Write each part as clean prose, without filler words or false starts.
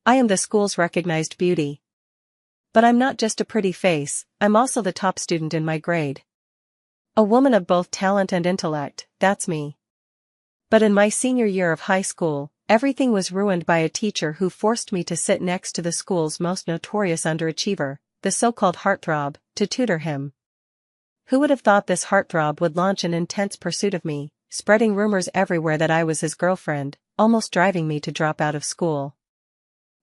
I am the school's recognized beauty. But I'm not just a pretty face, I'm also the top student in my grade. A woman of both talent and intellect, that's me. But in my senior year of high school, everything was ruined by a teacher who forced me to sit next to the school's most notorious underachiever, the so-called heartthrob, to tutor him. Who would have thought this heartthrob would launch an intense pursuit of me, spreading rumors everywhere that I was his girlfriend, almost driving me to drop out of school.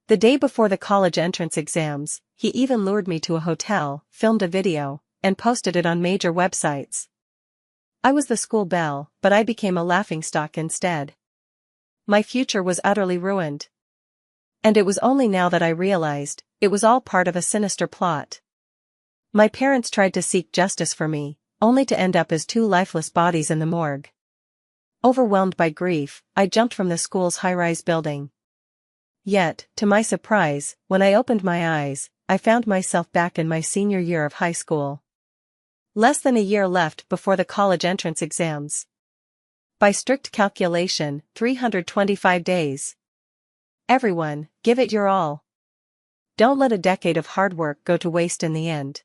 The day before the college entrance exams, he even lured me to a hotel, filmed a video, and posted it on major websites. I was the school belle, but I became a laughingstock instead. My future was utterly ruined. And it was only now that I realized, it was all part of a sinister plot. My parents tried to seek justice for me, only to end up as two lifeless bodies in the morgue. Overwhelmed by grief, I jumped from the school's high-rise building. Yet, to my surprise, when I opened my eyes, I found myself back in my senior year of high school. Less than a year left before the college entrance exams. By strict calculation, 325 days. Everyone, give it your all. Don't let a decade of hard work go to waste in the end.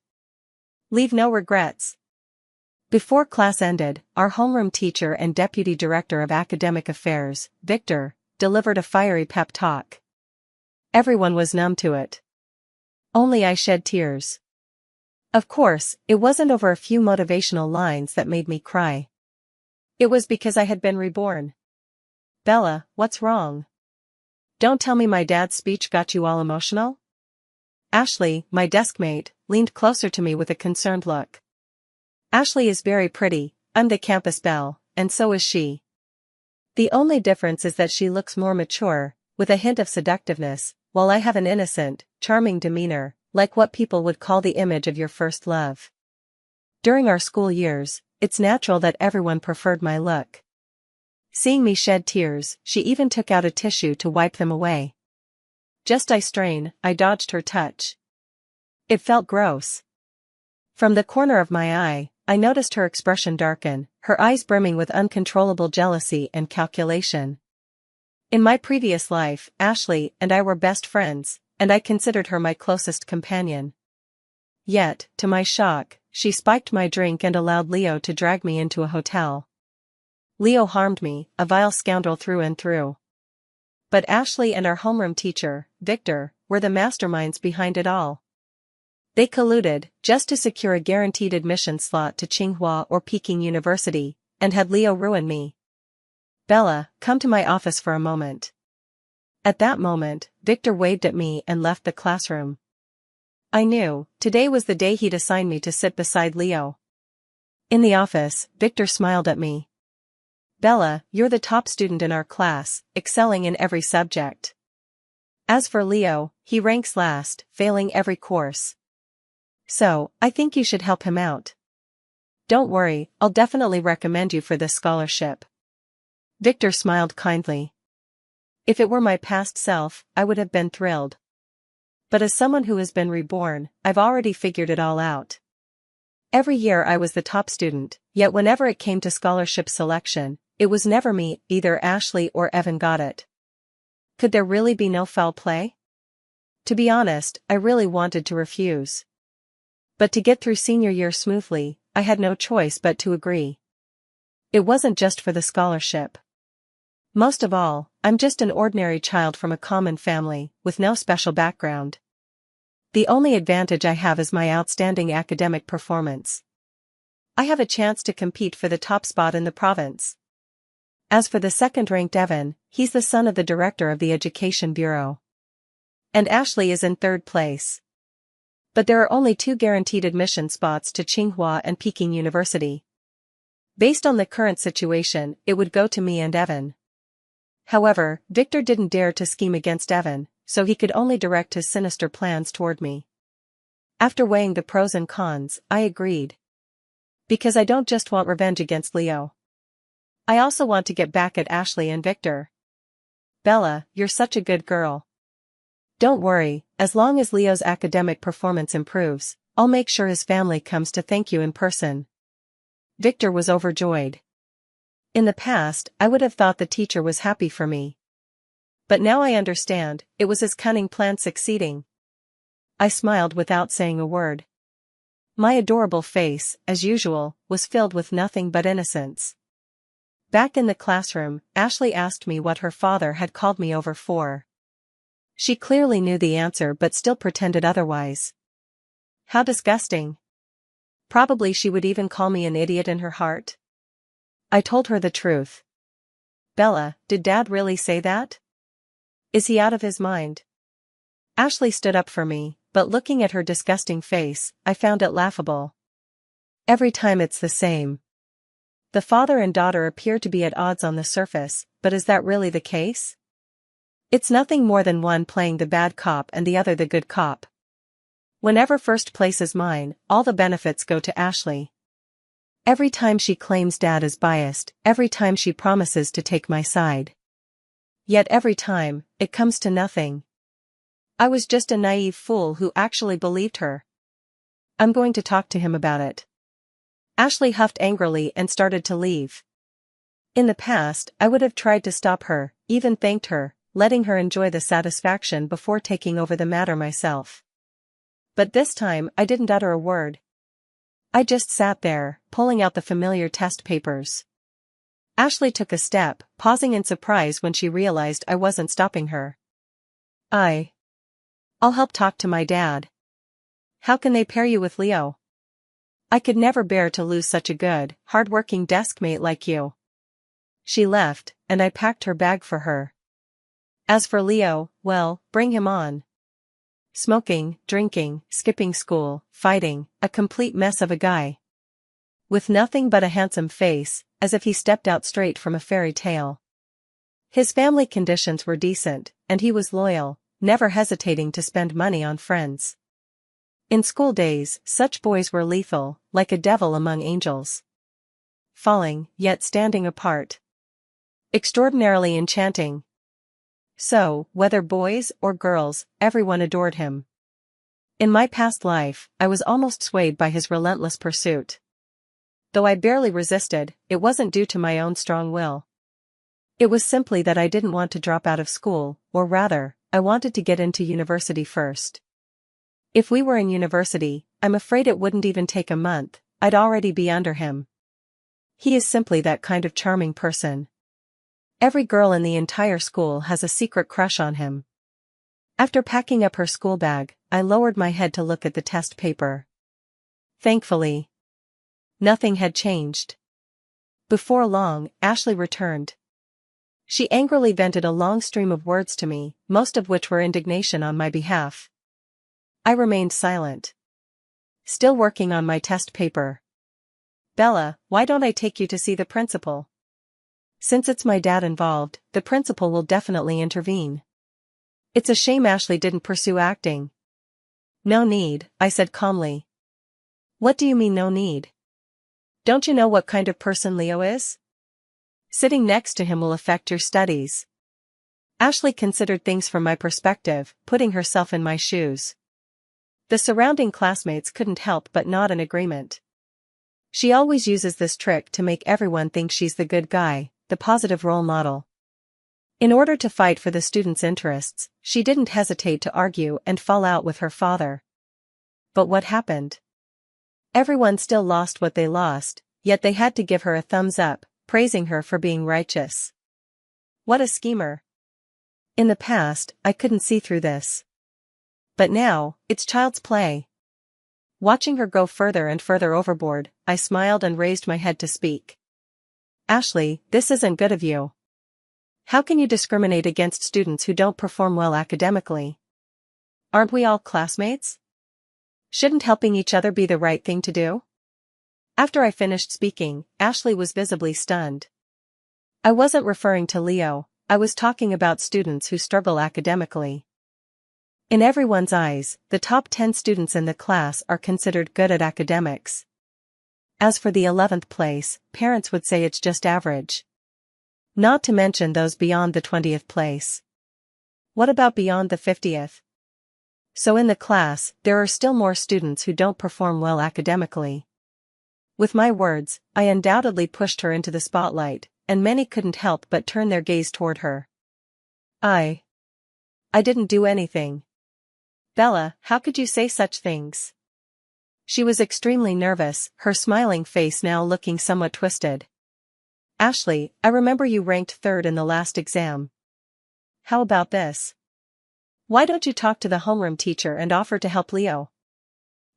Leave no regrets. Before class ended, our homeroom teacher and deputy director of academic affairs, Victor, delivered a fiery pep talk. Everyone was numb to it. Only I shed tears. Of course, it wasn't over a few motivational lines that made me cry. It was because I had been reborn. Bella, what's wrong? Don't tell me my dad's speech got you all emotional? Ashley, my deskmate, leaned closer to me with a concerned look. Ashley is very pretty, I'm the campus belle, and so is she. The only difference is that she looks more mature, with a hint of seductiveness, while I have an innocent, charming demeanor, like what people would call the image of your first love. During our school years, it's natural that everyone preferred my look. Seeing me shed tears, she even took out a tissue to wipe them away. Just I strain, I dodged her touch. It felt gross. From the corner of my eye, I noticed her expression darken, her eyes brimming with uncontrollable jealousy and calculation. In my previous life, Ashley and I were best friends, and I considered her my closest companion. Yet, to my shock, she spiked my drink and allowed Leo to drag me into a hotel. Leo harmed me, a vile scoundrel through and through. But Ashley and our homeroom teacher, Victor, were the masterminds behind it all. They colluded, just to secure a guaranteed admission slot to Tsinghua or Peking University, and had Leo ruin me. Bella, come to my office for a moment. At that moment, Victor waved at me and left the classroom. I knew, today was the day he'd assign me to sit beside Leo. In the office, Victor smiled at me. Bella, you're the top student in our class, excelling in every subject. As for Leo, he ranks last, failing every course. So, I think you should help him out. Don't worry, I'll definitely recommend you for this scholarship. Victor smiled kindly. If it were my past self, I would have been thrilled. But as someone who has been reborn, I've already figured it all out. Every year I was the top student, yet whenever it came to scholarship selection, it was never me, either Ashley or Evan got it. Could there really be no foul play? To be honest, I really wanted to refuse. But to get through senior year smoothly, I had no choice but to agree. It wasn't just for the scholarship. Most of all, I'm just an ordinary child from a common family, with no special background. The only advantage I have is my outstanding academic performance. I have a chance to compete for the top spot in the province. As for the second-ranked Evan, he's the son of the director of the Education Bureau. And Ashley is in third place. But there are only 2 guaranteed admission spots to Tsinghua and Peking University. Based on the current situation, it would go to me and Evan. However, Victor didn't dare to scheme against Evan, so he could only direct his sinister plans toward me. After weighing the pros and cons, I agreed. Because I don't just want revenge against Leo. I also want to get back at Ashley and Victor. Bella, you're such a good girl. Don't worry, as long as Leo's academic performance improves, I'll make sure his family comes to thank you in person. Victor was overjoyed. In the past, I would have thought the teacher was happy for me. But now I understand, it was his cunning plan succeeding. I smiled without saying a word. My adorable face, as usual, was filled with nothing but innocence. Back in the classroom, Ashley asked me what her father had called me over for. She clearly knew the answer but still pretended otherwise. How disgusting. Probably she would even call me an idiot in her heart. I told her the truth. Bella, did Dad really say that? Is he out of his mind? Ashley stood up for me, but looking at her disgusting face, I found it laughable. Every time it's the same. The father and daughter appear to be at odds on the surface, but is that really the case? It's nothing more than one playing the bad cop and the other the good cop. Whenever first place is mine, all the benefits go to Ashley. Every time she claims Dad is biased, every time she promises to take my side. Yet every time, it comes to nothing. I was just a naive fool who actually believed her. I'm going to talk to him about it. Ashley huffed angrily and started to leave. In the past, I would have tried to stop her, even thanked her, letting her enjoy the satisfaction before taking over the matter myself. But this time I didn't utter a word. I just sat there, pulling out the familiar test papers. Ashley took a step, pausing in surprise when she realized I wasn't stopping her. I'll help talk to my dad. How can they pair you with Leo? I could never bear to lose such a good, hard-working deskmate like you. She left, and I packed her bag for her. As for Leo, well, bring him on. Smoking, drinking, skipping school, fighting, a complete mess of a guy. With nothing but a handsome face, as if he stepped out straight from a fairy tale. His family conditions were decent, and he was loyal, never hesitating to spend money on friends. In school days, such boys were lethal, like a devil among angels. Falling, yet standing apart. Extraordinarily enchanting. So, whether boys or girls, everyone adored him. In my past life, I was almost swayed by his relentless pursuit. Though I barely resisted, it wasn't due to my own strong will. It was simply that I didn't want to drop out of school, or rather, I wanted to get into university first. If we were in university, I'm afraid it wouldn't even take a month, I'd already be under him. He is simply that kind of charming person. Every girl in the entire school has a secret crush on him. After packing up her school bag, I lowered my head to look at the test paper. Thankfully, nothing had changed. Before long, Ashley returned. She angrily vented a long stream of words to me, most of which were indignation on my behalf. I remained silent. Still working on my test paper. Bella, why don't I take you to see the principal? Since it's my dad involved, the principal will definitely intervene. It's a shame Ashley didn't pursue acting. No need, I said calmly. What do you mean no need? Don't you know what kind of person Leo is? Sitting next to him will affect your studies. Ashley considered things from my perspective, putting herself in my shoes. The surrounding classmates couldn't help but nod in agreement. She always uses this trick to make everyone think she's the good guy, the positive role model. In order to fight for the students' interests, she didn't hesitate to argue and fall out with her father. But what happened? Everyone still lost what they lost, yet they had to give her a thumbs up, praising her for being righteous. What a schemer. In the past, I couldn't see through this. But now, it's child's play. Watching her go further and further overboard, I smiled and raised my head to speak. Ashley, this isn't good of you. How can you discriminate against students who don't perform well academically? Aren't we all classmates? Shouldn't helping each other be the right thing to do? After I finished speaking, Ashley was visibly stunned. I wasn't referring to Leo, I was talking about students who struggle academically. In everyone's eyes, the top 10 students in the class are considered good at academics. As for the 11th place, parents would say it's just average. Not to mention those beyond the 20th place. What about beyond the 50th? So in the class, there are still more students who don't perform well academically. With my words, I undoubtedly pushed her into the spotlight, and many couldn't help but turn their gaze toward her. I didn't do anything. Bella, how could you say such things? She was extremely nervous, her smiling face now looking somewhat twisted. Ashley, I remember you ranked third in the last exam. How about this? Why don't you talk to the homeroom teacher and offer to help Leo?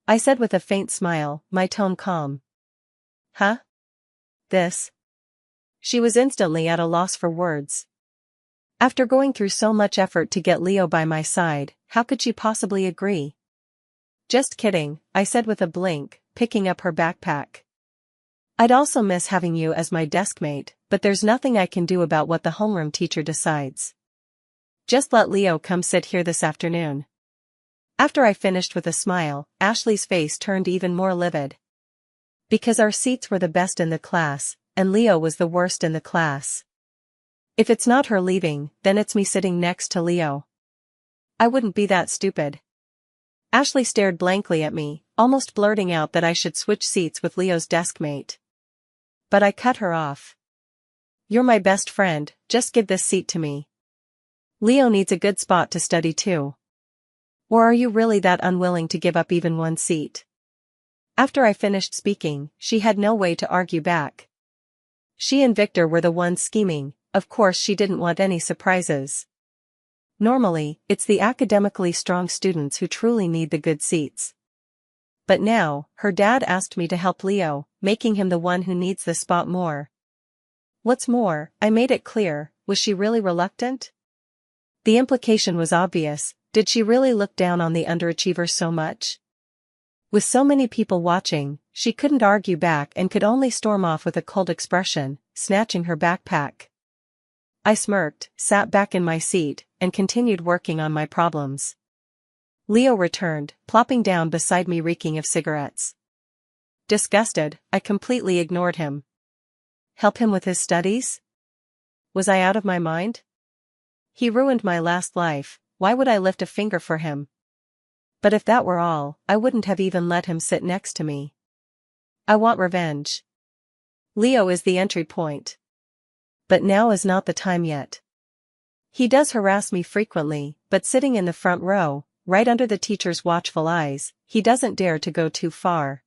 I said with a faint smile, my tone calm. Huh? This? She was instantly at a loss for words. After going through so much effort to get Leo by my side, how could she possibly agree? Just kidding, I said with a blink, picking up her backpack. I'd also miss having you as my deskmate, but there's nothing I can do about what the homeroom teacher decides. Just let Leo come sit here this afternoon. After I finished with a smile, Ashley's face turned even more livid. Because our seats were the best in the class, and Leo was the worst in the class. If it's not her leaving, then it's me sitting next to Leo. I wouldn't be that stupid. Ashley stared blankly at me, almost blurting out that I should switch seats with Leo's deskmate. But I cut her off. You're my best friend, just give this seat to me. Leo needs a good spot to study too. Or are you really that unwilling to give up even one seat? After I finished speaking, she had no way to argue back. She and Victor were the ones scheming, of course she didn't want any surprises. Normally, it's the academically strong students who truly need the good seats. But now, her dad asked me to help Leo, making him the one who needs the spot more. What's more, I made it clear, was she really reluctant? The implication was obvious, did she really look down on the underachiever so much? With so many people watching, she couldn't argue back and could only storm off with a cold expression, snatching her backpack. I smirked, sat back in my seat, and continued working on my problems. Leo returned, plopping down beside me reeking of cigarettes. Disgusted, I completely ignored him. Help him with his studies? Was I out of my mind? He ruined my last life, why would I lift a finger for him? But if that were all, I wouldn't have even let him sit next to me. I want revenge. Leo is the entry point. But now is not the time yet. He does harass me frequently, but sitting in the front row, right under the teacher's watchful eyes, he doesn't dare to go too far.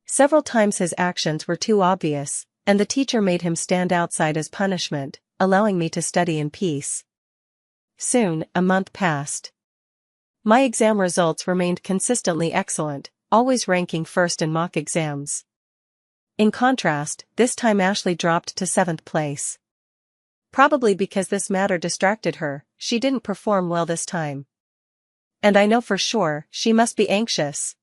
Several times his actions were too obvious, and the teacher made him stand outside as punishment, allowing me to study in peace. Soon, a month passed. My exam results remained consistently excellent, always ranking first in mock exams. In contrast, this time Ashley dropped to 7th place. Probably because this matter distracted her, she didn't perform well this time. And I know for sure, she must be anxious.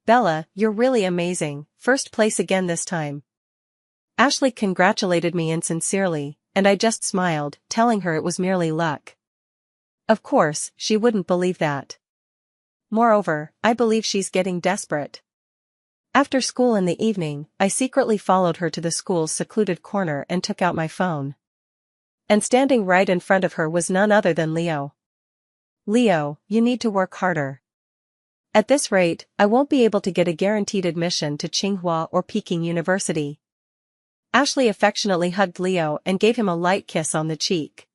Bella, you're really amazing, first place again this time. Ashley congratulated me insincerely, and I just smiled, telling her it was merely luck. Of course, she wouldn't believe that. Moreover, I believe she's getting desperate. After school in the evening, I secretly followed her to the school's secluded corner and took out my phone. And standing right in front of her was none other than Leo. Leo, you need to work harder. At this rate, I won't be able to get a guaranteed admission to Tsinghua or Peking University. Ashley affectionately hugged Leo and gave him a light kiss on the cheek.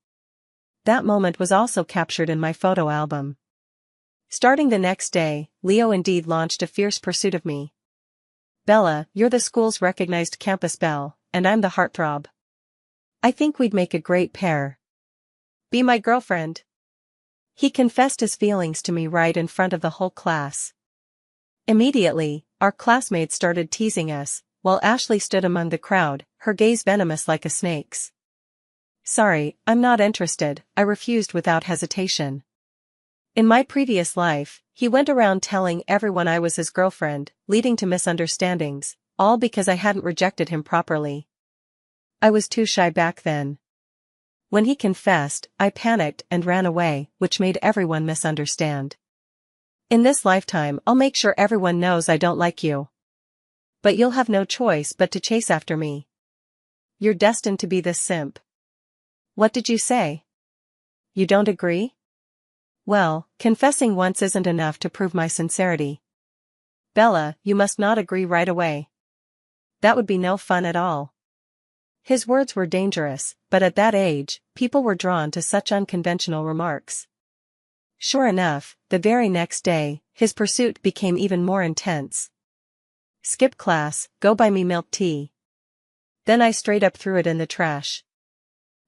That moment was also captured in my photo album. Starting the next day, Leo indeed launched a fierce pursuit of me. Bella, you're the school's recognized campus belle, and I'm the heartthrob. I think we'd make a great pair. Be my girlfriend. He confessed his feelings to me right in front of the whole class. Immediately, our classmates started teasing us, while Ashley stood among the crowd, her gaze venomous like a snake's. Sorry, I'm not interested, I refused without hesitation. In my previous life, he went around telling everyone I was his girlfriend, leading to misunderstandings, all because I hadn't rejected him properly. I was too shy back then. When he confessed, I panicked and ran away, which made everyone misunderstand. In this lifetime, I'll make sure everyone knows I don't like you. But you'll have no choice but to chase after me. You're destined to be this simp. What did you say? You don't agree? Well, confessing once isn't enough to prove my sincerity. Bella, you must not agree right away. That would be no fun at all. His words were dangerous, but at that age, people were drawn to such unconventional remarks. Sure enough, the very next day, his pursuit became even more intense. Skip class, go buy me milk tea. Then I straight up threw it in the trash.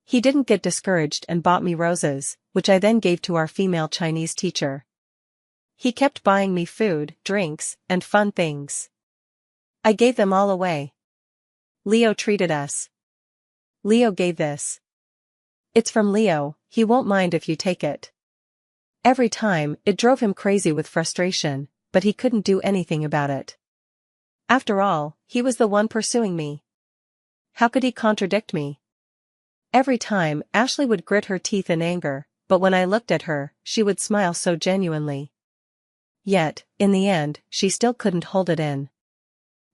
He didn't get discouraged and bought me roses, which I then gave to our female Chinese teacher. He kept buying me food, drinks, and fun things. I gave them all away. Leo treated us. Leo gave this. It's from Leo, he won't mind if you take it. Every time, it drove him crazy with frustration, but he couldn't do anything about it. After all, he was the one pursuing me. How could he contradict me? Every time, Ashley would grit her teeth in anger, but when I looked at her, she would smile so genuinely. Yet, in the end, she still couldn't hold it in.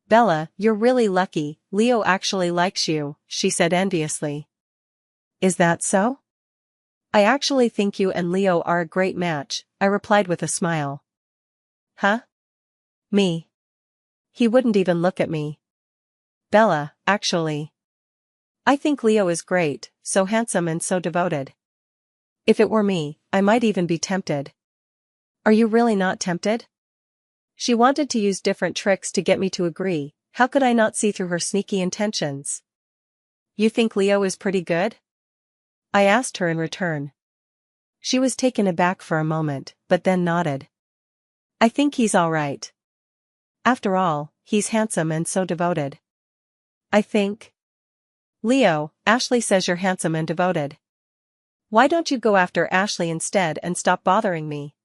Bella, you're really lucky, Leo actually likes you, she said enviously. Is that so? I actually think you and Leo are a great match, I replied with a smile. Huh? Me? He wouldn't even look at me. Bella, actually. I think Leo is great, so handsome and so devoted. If it were me, I might even be tempted. Are you really not tempted? She wanted to use different tricks to get me to agree, how could I not see through her sneaky intentions? You think Leo is pretty good? I asked her in return. She was taken aback for a moment, but then nodded. I think he's all right. After all, he's handsome and so devoted. I think. Leo, Ashley says you're handsome and devoted. Why don't you go after Ashley instead and stop bothering me?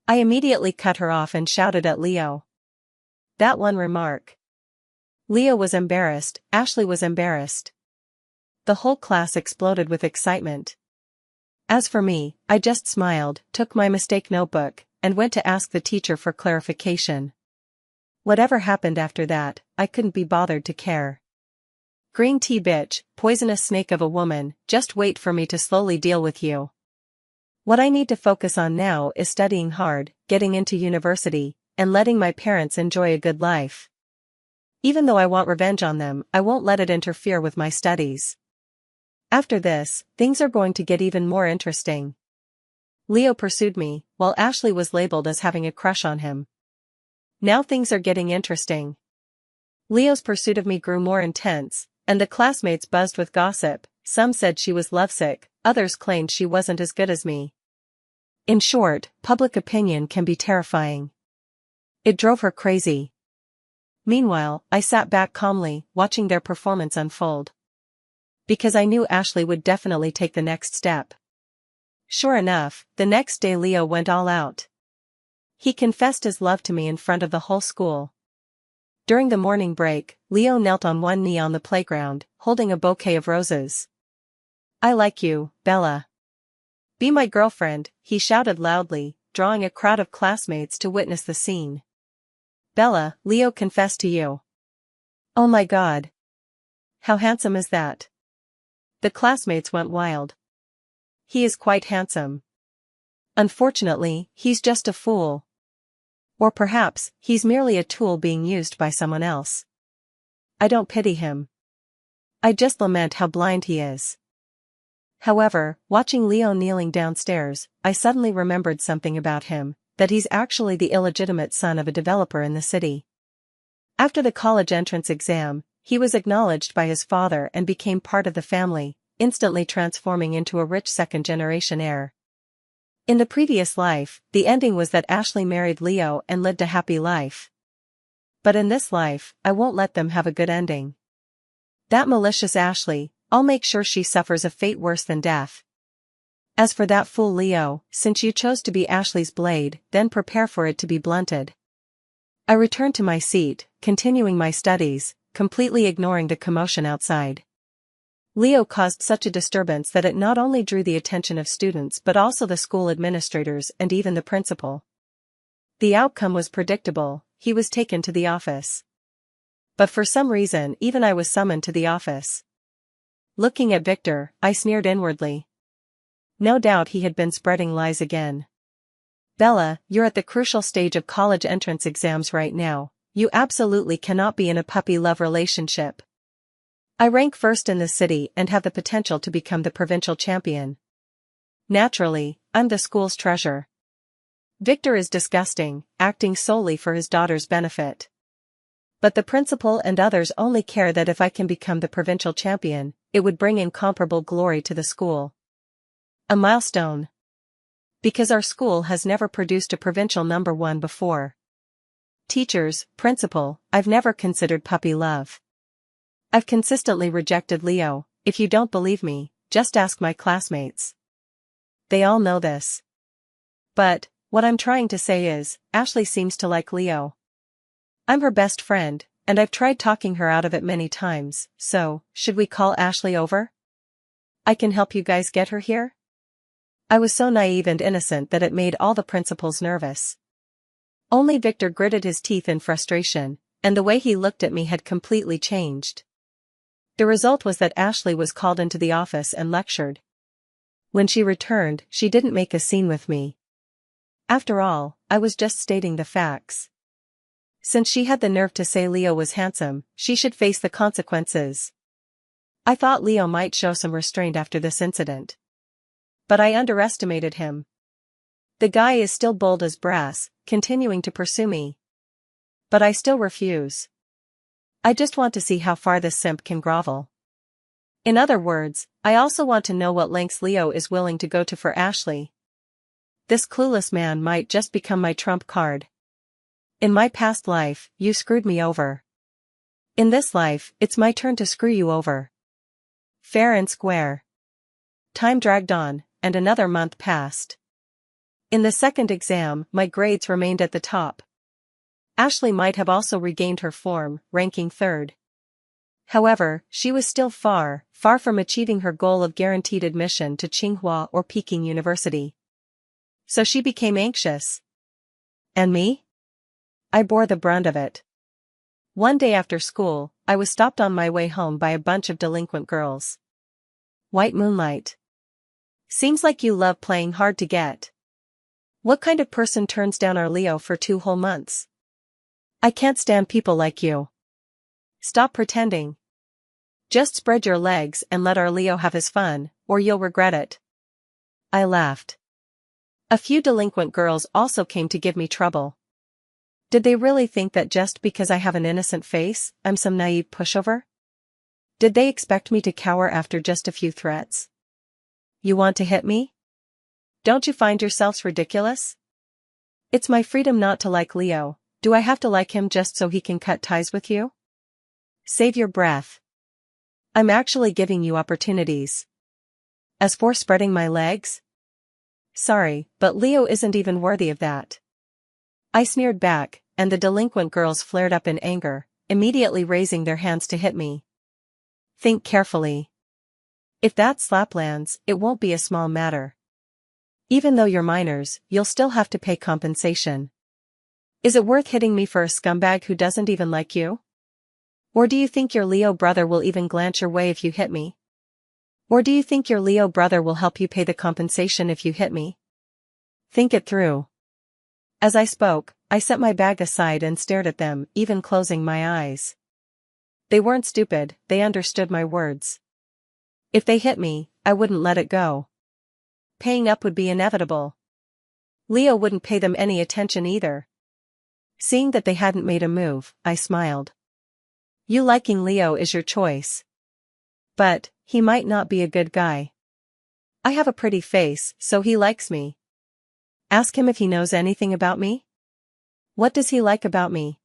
I immediately cut her off and shouted at Leo. That one remark. Leo was embarrassed, Ashley was embarrassed. The whole class exploded with excitement. As for me, I just smiled, took my mistake notebook, and went to ask the teacher for clarification. Whatever happened after that, I couldn't be bothered to care. Green tea bitch, poisonous snake of a woman, just wait for me to slowly deal with you. What I need to focus on now is studying hard, getting into university, and letting my parents enjoy a good life. Even though I want revenge on them, I won't let it interfere with my studies. After this, things are going to get even more interesting. Leo pursued me, while Ashley was labeled as having a crush on him. Now things are getting interesting. Leo's pursuit of me grew more intense, and the classmates buzzed with gossip. Some said she was lovesick, others claimed she wasn't as good as me. In short, public opinion can be terrifying. It drove her crazy. Meanwhile, I sat back calmly, watching their performance unfold. Because I knew Ashley would definitely take the next step. Sure enough, the next day Leo went all out. He confessed his love to me in front of the whole school. During the morning break, Leo knelt on one knee on the playground, holding a bouquet of roses. I like you, Bella. Be my girlfriend, he shouted loudly, drawing a crowd of classmates to witness the scene. Bella, Leo confessed to you. Oh my God. How handsome is that? The classmates went wild. He is quite handsome. Unfortunately, he's just a fool. Or perhaps, he's merely a tool being used by someone else. I don't pity him. I just lament how blind he is. However, watching Leo kneeling downstairs, I suddenly remembered something about him, that he's actually the illegitimate son of a developer in the city. After the college entrance exam, he was acknowledged by his father and became part of the family, instantly transforming into a rich second-generation heir. In the previous life, the ending was that Ashley married Leo and lived a happy life. But in this life, I won't let them have a good ending. That malicious Ashley, I'll make sure she suffers a fate worse than death. As for that fool Leo, since you chose to be Ashley's blade, then prepare for it to be blunted. I returned to my seat, continuing my studies, completely ignoring the commotion outside. Leo caused such a disturbance that it not only drew the attention of students but also the school administrators and even the principal. The outcome was predictable, he was taken to the office. But for some reason even I was summoned to the office. Looking at Victor, I sneered inwardly. No doubt he had been spreading lies again. Bella, you're at the crucial stage of college entrance exams right now, you absolutely cannot be in a puppy love relationship. I rank first in the city and have the potential to become the provincial champion. Naturally, I'm the school's treasure. Victor is disgusting, acting solely for his daughter's benefit. But the principal and others only care that if I can become the provincial champion, it would bring incomparable glory to the school. A milestone. Because our school has never produced a provincial number 1 before. Teachers, principal, I've never considered puppy love. I've consistently rejected Leo. If you don't believe me, just ask my classmates. They all know this. But, what I'm trying to say is, Ashley seems to like Leo. I'm her best friend, and I've tried talking her out of it many times, so, should we call Ashley over? I can help you guys get her here? I was so naive and innocent that it made all the principals nervous. Only Victor gritted his teeth in frustration, and the way he looked at me had completely changed. The result was that Ashley was called into the office and lectured. When she returned, she didn't make a scene with me. After all, I was just stating the facts. Since she had the nerve to say Leo was handsome, she should face the consequences. I thought Leo might show some restraint after this incident. But I underestimated him. The guy is still bold as brass, continuing to pursue me. But I still refuse. I just want to see how far this simp can grovel. In other words, I also want to know what lengths Leo is willing to go to for Ashley. This clueless man might just become my trump card. In my past life, you screwed me over. In this life, it's my turn to screw you over. Fair and square. Time dragged on, and another month passed. In the second exam, my grades remained at the top. Ashley might have also regained her form, ranking third. However, she was still far from achieving her goal of guaranteed admission to Tsinghua or Peking University. So she became anxious. And me? I bore the brunt of it. One day after school, I was stopped on my way home by a bunch of delinquent girls. White moonlight. Seems like you love playing hard to get. What kind of person turns down our Leo for 2 whole months? I can't stand people like you. Stop pretending. Just spread your legs and let our Leo have his fun, or you'll regret it. I laughed. A few delinquent girls also came to give me trouble. Did they really think that just because I have an innocent face, I'm some naive pushover? Did they expect me to cower after just a few threats? You want to hit me? Don't you find yourselves ridiculous? It's my freedom not to like Leo. Do I have to like him just so he can cut ties with you? Save your breath. I'm actually giving you opportunities. As for spreading my legs? Sorry, but Leo isn't even worthy of that. I sneered back, and the delinquent girls flared up in anger, immediately raising their hands to hit me. Think carefully. If that slap lands, it won't be a small matter. Even though you're minors, you'll still have to pay compensation. Is it worth hitting me for a scumbag who doesn't even like you? Or do you think your Leo brother will even glance your way if you hit me? Or do you think your Leo brother will help you pay the compensation if you hit me? Think it through. As I spoke, I set my bag aside and stared at them, even closing my eyes. They weren't stupid, they understood my words. If they hit me, I wouldn't let it go. Paying up would be inevitable. Leo wouldn't pay them any attention either. Seeing that they hadn't made a move, I smiled. You liking Leo is your choice. But, he might not be a good guy. I have a pretty face, so he likes me. Ask him if he knows anything about me. What does he like about me?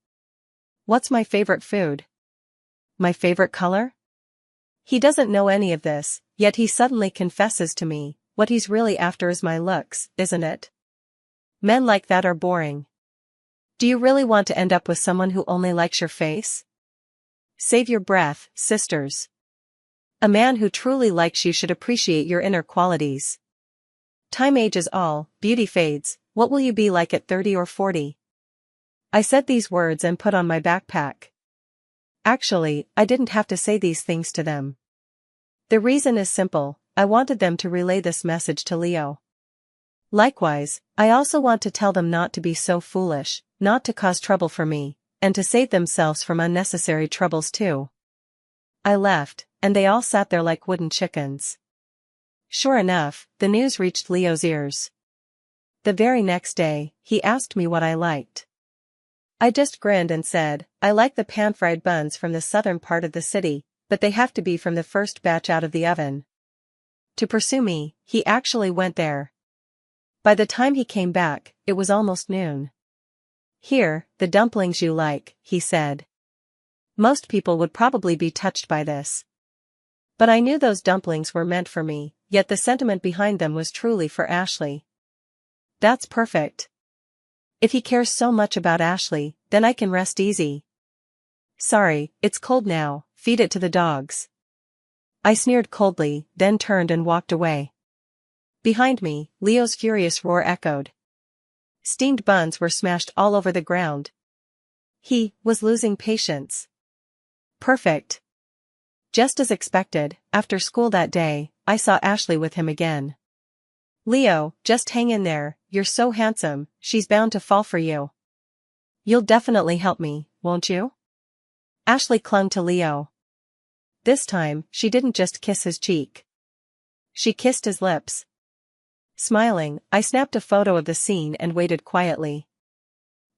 What's my favorite food? My favorite color? He doesn't know any of this, yet he suddenly confesses to me. What he's really after is my looks, isn't it? Men like that are boring. Do you really want to end up with someone who only likes your face? Save your breath, sisters. A man who truly likes you should appreciate your inner qualities. Time ages all, beauty fades. What will you be like at 30 or 40? I said these words and put on my backpack. Actually, I didn't have to say these things to them. The reason is simple, I wanted them to relay this message to Leo. Likewise, I also want to tell them not to be so foolish, not to cause trouble for me, and to save themselves from unnecessary troubles too. I left, and they all sat there like wooden chickens. Sure enough, the news reached Leo's ears. The very next day, he asked me what I liked. I just grinned and said, I like the pan-fried buns from the southern part of the city, but they have to be from the first batch out of the oven. To pursue me, he actually went there. By the time he came back, it was almost noon. Here, the dumplings you like, he said. Most people would probably be touched by this. But I knew those dumplings were meant for me, yet the sentiment behind them was truly for Ashley. That's perfect. If he cares so much about Ashley, then I can rest easy. Sorry, it's cold now, feed it to the dogs. I sneered coldly, then turned and walked away. Behind me, Leo's furious roar echoed. Steamed buns were smashed all over the ground. He was losing patience. Perfect. Just as expected, after school that day, I saw Ashley with him again. Leo, just hang in there, you're so handsome, she's bound to fall for you. You'll definitely help me, won't you? Ashley clung to Leo. This time, she didn't just kiss his cheek. She kissed his lips. Smiling, I snapped a photo of the scene and waited quietly.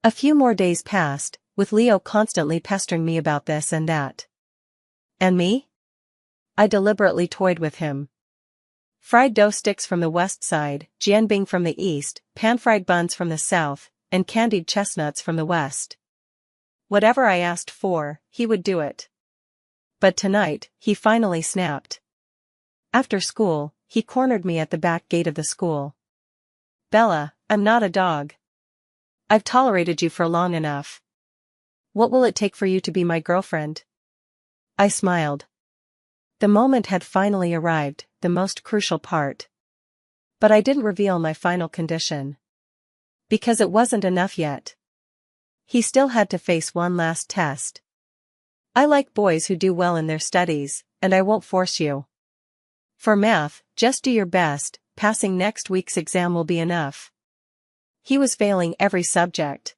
A few more days passed, with Leo constantly pestering me about this and that. And me? I deliberately toyed with him. Fried dough sticks from the west side, jianbing from the east, pan-fried buns from the south, and candied chestnuts from the west. Whatever I asked for, he would do it. But tonight, he finally snapped. After school, he cornered me at the back gate of the school. Bella, I'm not a dog. I've tolerated you for long enough. What will it take for you to be my girlfriend? I smiled. The moment had finally arrived, the most crucial part. But I didn't reveal my final condition. Because it wasn't enough yet. He still had to face one last test. I like boys who do well in their studies, and I won't force you. For math, just do your best, passing next week's exam will be enough. He was failing every subject.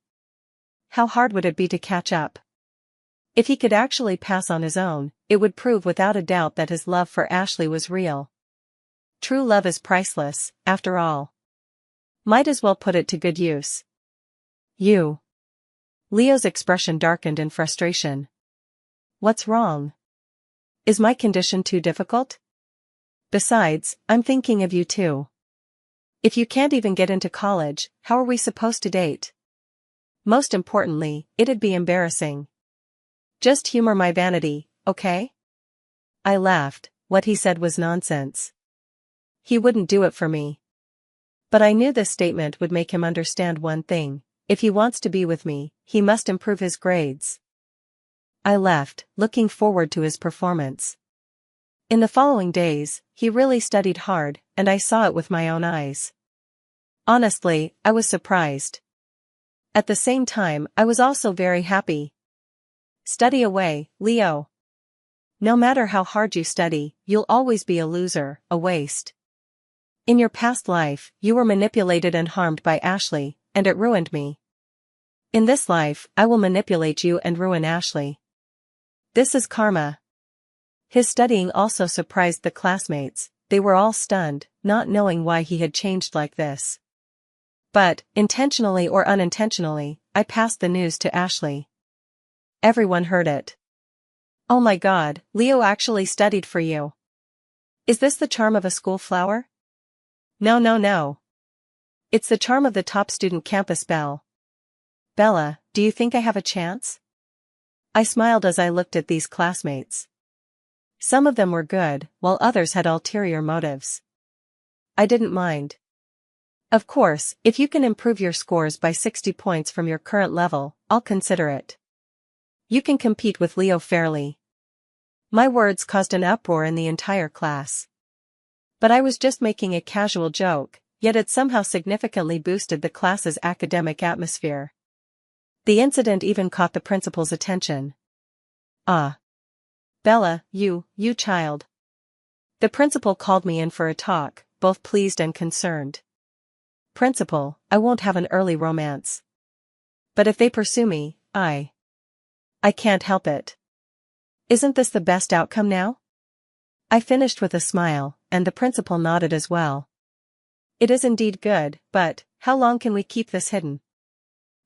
How hard would it be to catch up? If he could actually pass on his own, it would prove without a doubt that his love for Ashley was real. True love is priceless, after all. Might as well put it to good use. You. Leo's expression darkened in frustration. What's wrong? Is my condition too difficult? Besides, I'm thinking of you too. If you can't even get into college, how are we supposed to date? Most importantly, it'd be embarrassing. Just humor my vanity, okay? I laughed. What he said was nonsense. He wouldn't do it for me. But I knew this statement would make him understand one thing. If he wants to be with me, he must improve his grades. I left, looking forward to his performance. In the following days, he really studied hard, and I saw it with my own eyes. Honestly, I was surprised. At the same time, I was also very happy. Study away, Leo. No matter how hard you study, you'll always be a loser, a waste. In your past life, you were manipulated and harmed by Ashley, and it ruined me. In this life, I will manipulate you and ruin Ashley. This is karma. His studying also surprised the classmates. They were all stunned, not knowing why he had changed like this. But, intentionally or unintentionally, I passed the news to Ashley. Everyone heard it. Oh my God, Leo actually studied for you. Is this the charm of a school flower? No, no, no. It's the charm of the top student campus belle. Bella, do you think I have a chance? I smiled as I looked at these classmates. Some of them were good, while others had ulterior motives. I didn't mind. Of course, if you can improve your scores by 60 points from your current level, I'll consider it. You can compete with Leo fairly. My words caused an uproar in the entire class. But I was just making a casual joke, yet it somehow significantly boosted the class's academic atmosphere. The incident even caught the principal's attention. Ah. Bella, you child. The principal called me in for a talk, both pleased and concerned. Principal, I won't have an early romance. But if they pursue me, I can't help it. Isn't this the best outcome now? I finished with a smile, and the principal nodded as well. It is indeed good, but how long can we keep this hidden?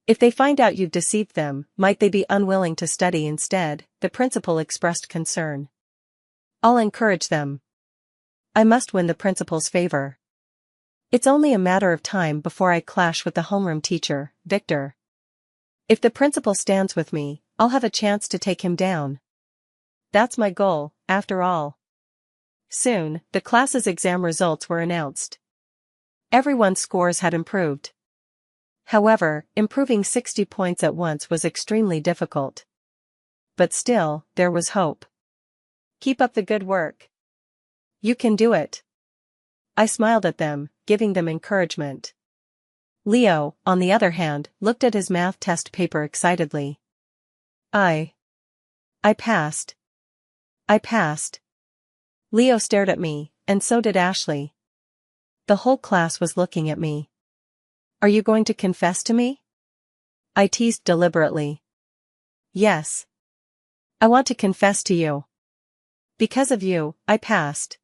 If they find out you've deceived them, might they be unwilling to study instead? The principal expressed concern. I'll encourage them. I must win the principal's favor. It's only a matter of time before I clash with the homeroom teacher, Victor. If the principal stands with me, I'll have a chance to take him down. That's my goal, after all. Soon, the class's exam results were announced. Everyone's scores had improved. However, improving 60 points at once was extremely difficult. But still, there was hope. Keep up the good work. You can do it. I smiled at them, giving them encouragement. Leo, on the other hand, looked at his math test paper excitedly. I passed. I passed. Leo stared at me, and so did Ashley. The whole class was looking at me. Are you going to confess to me? I teased deliberately. Yes. I want to confess to you. Because of you, I passed.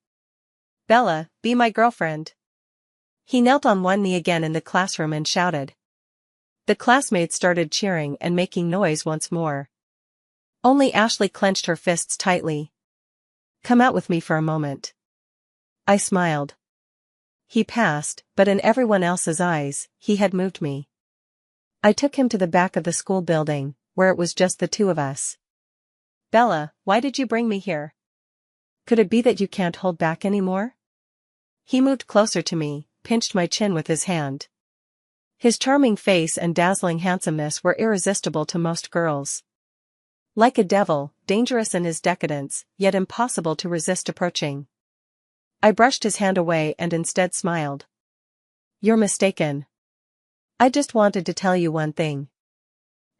Bella, be my girlfriend. He knelt on one knee again in the classroom and shouted. The classmates started cheering and making noise once more. Only Ashley clenched her fists tightly. Come out with me for a moment. I smiled. He passed, but in everyone else's eyes, he had moved me. I took him to the back of the school building, where it was just the two of us. Bella, why did you bring me here? Could it be that you can't hold back anymore? He moved closer to me, pinched my chin with his hand. His charming face and dazzling handsomeness were irresistible to most girls. Like a devil, dangerous in his decadence, yet impossible to resist approaching. I brushed his hand away and instead smiled. You're mistaken. I just wanted to tell you one thing.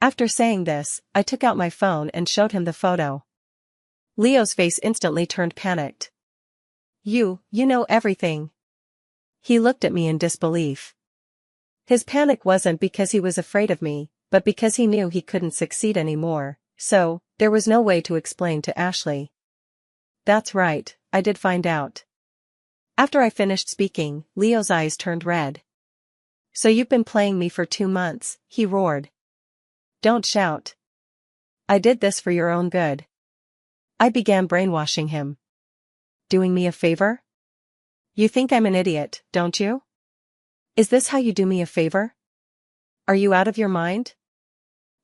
After saying this, I took out my phone and showed him the photo. Leo's face instantly turned panicked. You know everything. He looked at me in disbelief. His panic wasn't because he was afraid of me, but because he knew he couldn't succeed anymore, so there was no way to explain to Ashley. That's right, I did find out. After I finished speaking, Leo's eyes turned red. So you've been playing me for 2 months, he roared. Don't shout. I did this for your own good. I began brainwashing him. Doing me a favor? You think I'm an idiot, don't you? Is this how you do me a favor? Are you out of your mind?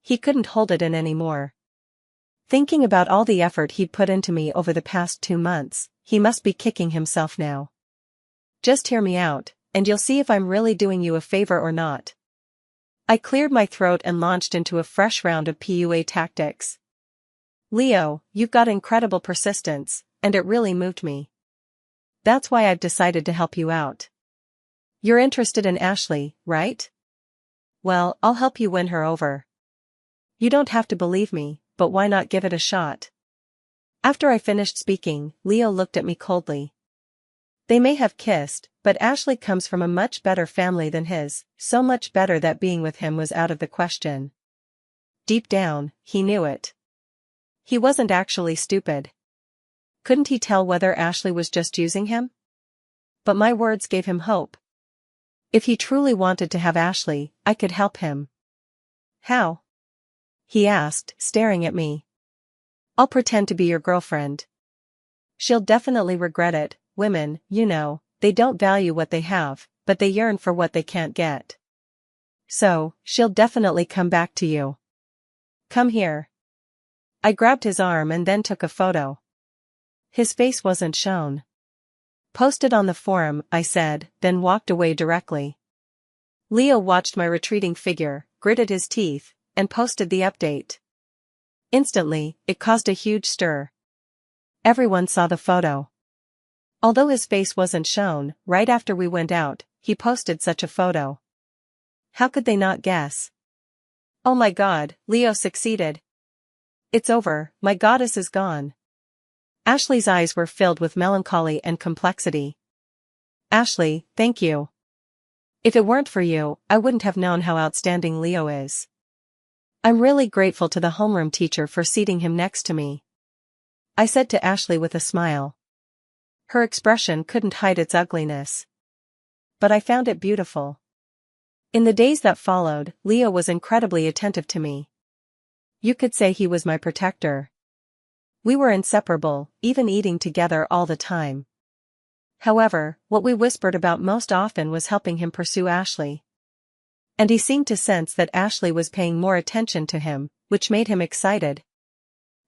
He couldn't hold it in anymore. Thinking about all the effort he'd put into me over the past 2 months, he must be kicking himself now. Just hear me out, and you'll see if I'm really doing you a favor or not. I cleared my throat and launched into a fresh round of PUA tactics. Leo, you've got incredible persistence, and it really moved me. That's why I've decided to help you out. You're interested in Ashley, right? Well, I'll help you win her over. You don't have to believe me, but why not give it a shot? After I finished speaking, Leo looked at me coldly. They may have kissed, but Ashley comes from a much better family than his, so much better that being with him was out of the question. Deep down, he knew it. He wasn't actually stupid. Couldn't he tell whether Ashley was just using him? But my words gave him hope. If he truly wanted to have Ashley, I could help him. How? He asked, staring at me. I'll pretend to be your girlfriend. She'll definitely regret it. Women, you know, they don't value what they have, but they yearn for what they can't get. So, she'll definitely come back to you. Come here. I grabbed his arm and then took a photo. His face wasn't shown. Post it on the forum, I said, then walked away directly. Leo watched my retreating figure, gritted his teeth, and posted the update. Instantly, it caused a huge stir. Everyone saw the photo. Although his face wasn't shown, right after we went out, he posted such a photo. How could they not guess? Oh my God, Leo succeeded. It's over, my goddess is gone. Ashley's eyes were filled with melancholy and complexity. Ashley, thank you. If it weren't for you, I wouldn't have known how outstanding Leo is. I'm really grateful to the homeroom teacher for seating him next to me. I said to Ashley with a smile. Her expression couldn't hide its ugliness. But I found it beautiful. In the days that followed, Leo was incredibly attentive to me. You could say he was my protector. We were inseparable, even eating together all the time. However, what we whispered about most often was helping him pursue Ashley. And he seemed to sense that Ashley was paying more attention to him, which made him excited.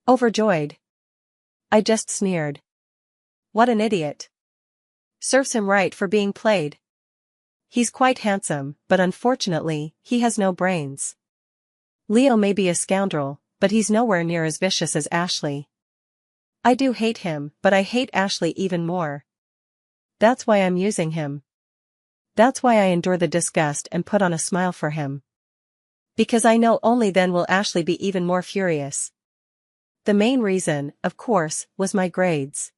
Overjoyed. I just sneered. What an idiot. Serves him right for being played. He's quite handsome, but unfortunately, he has no brains. Leo may be a scoundrel, but he's nowhere near as vicious as Ashley. I do hate him, but I hate Ashley even more. That's why I'm using him. That's why I endure the disgust and put on a smile for him. Because I know only then will Ashley be even more furious. The main reason, of course, was my grades.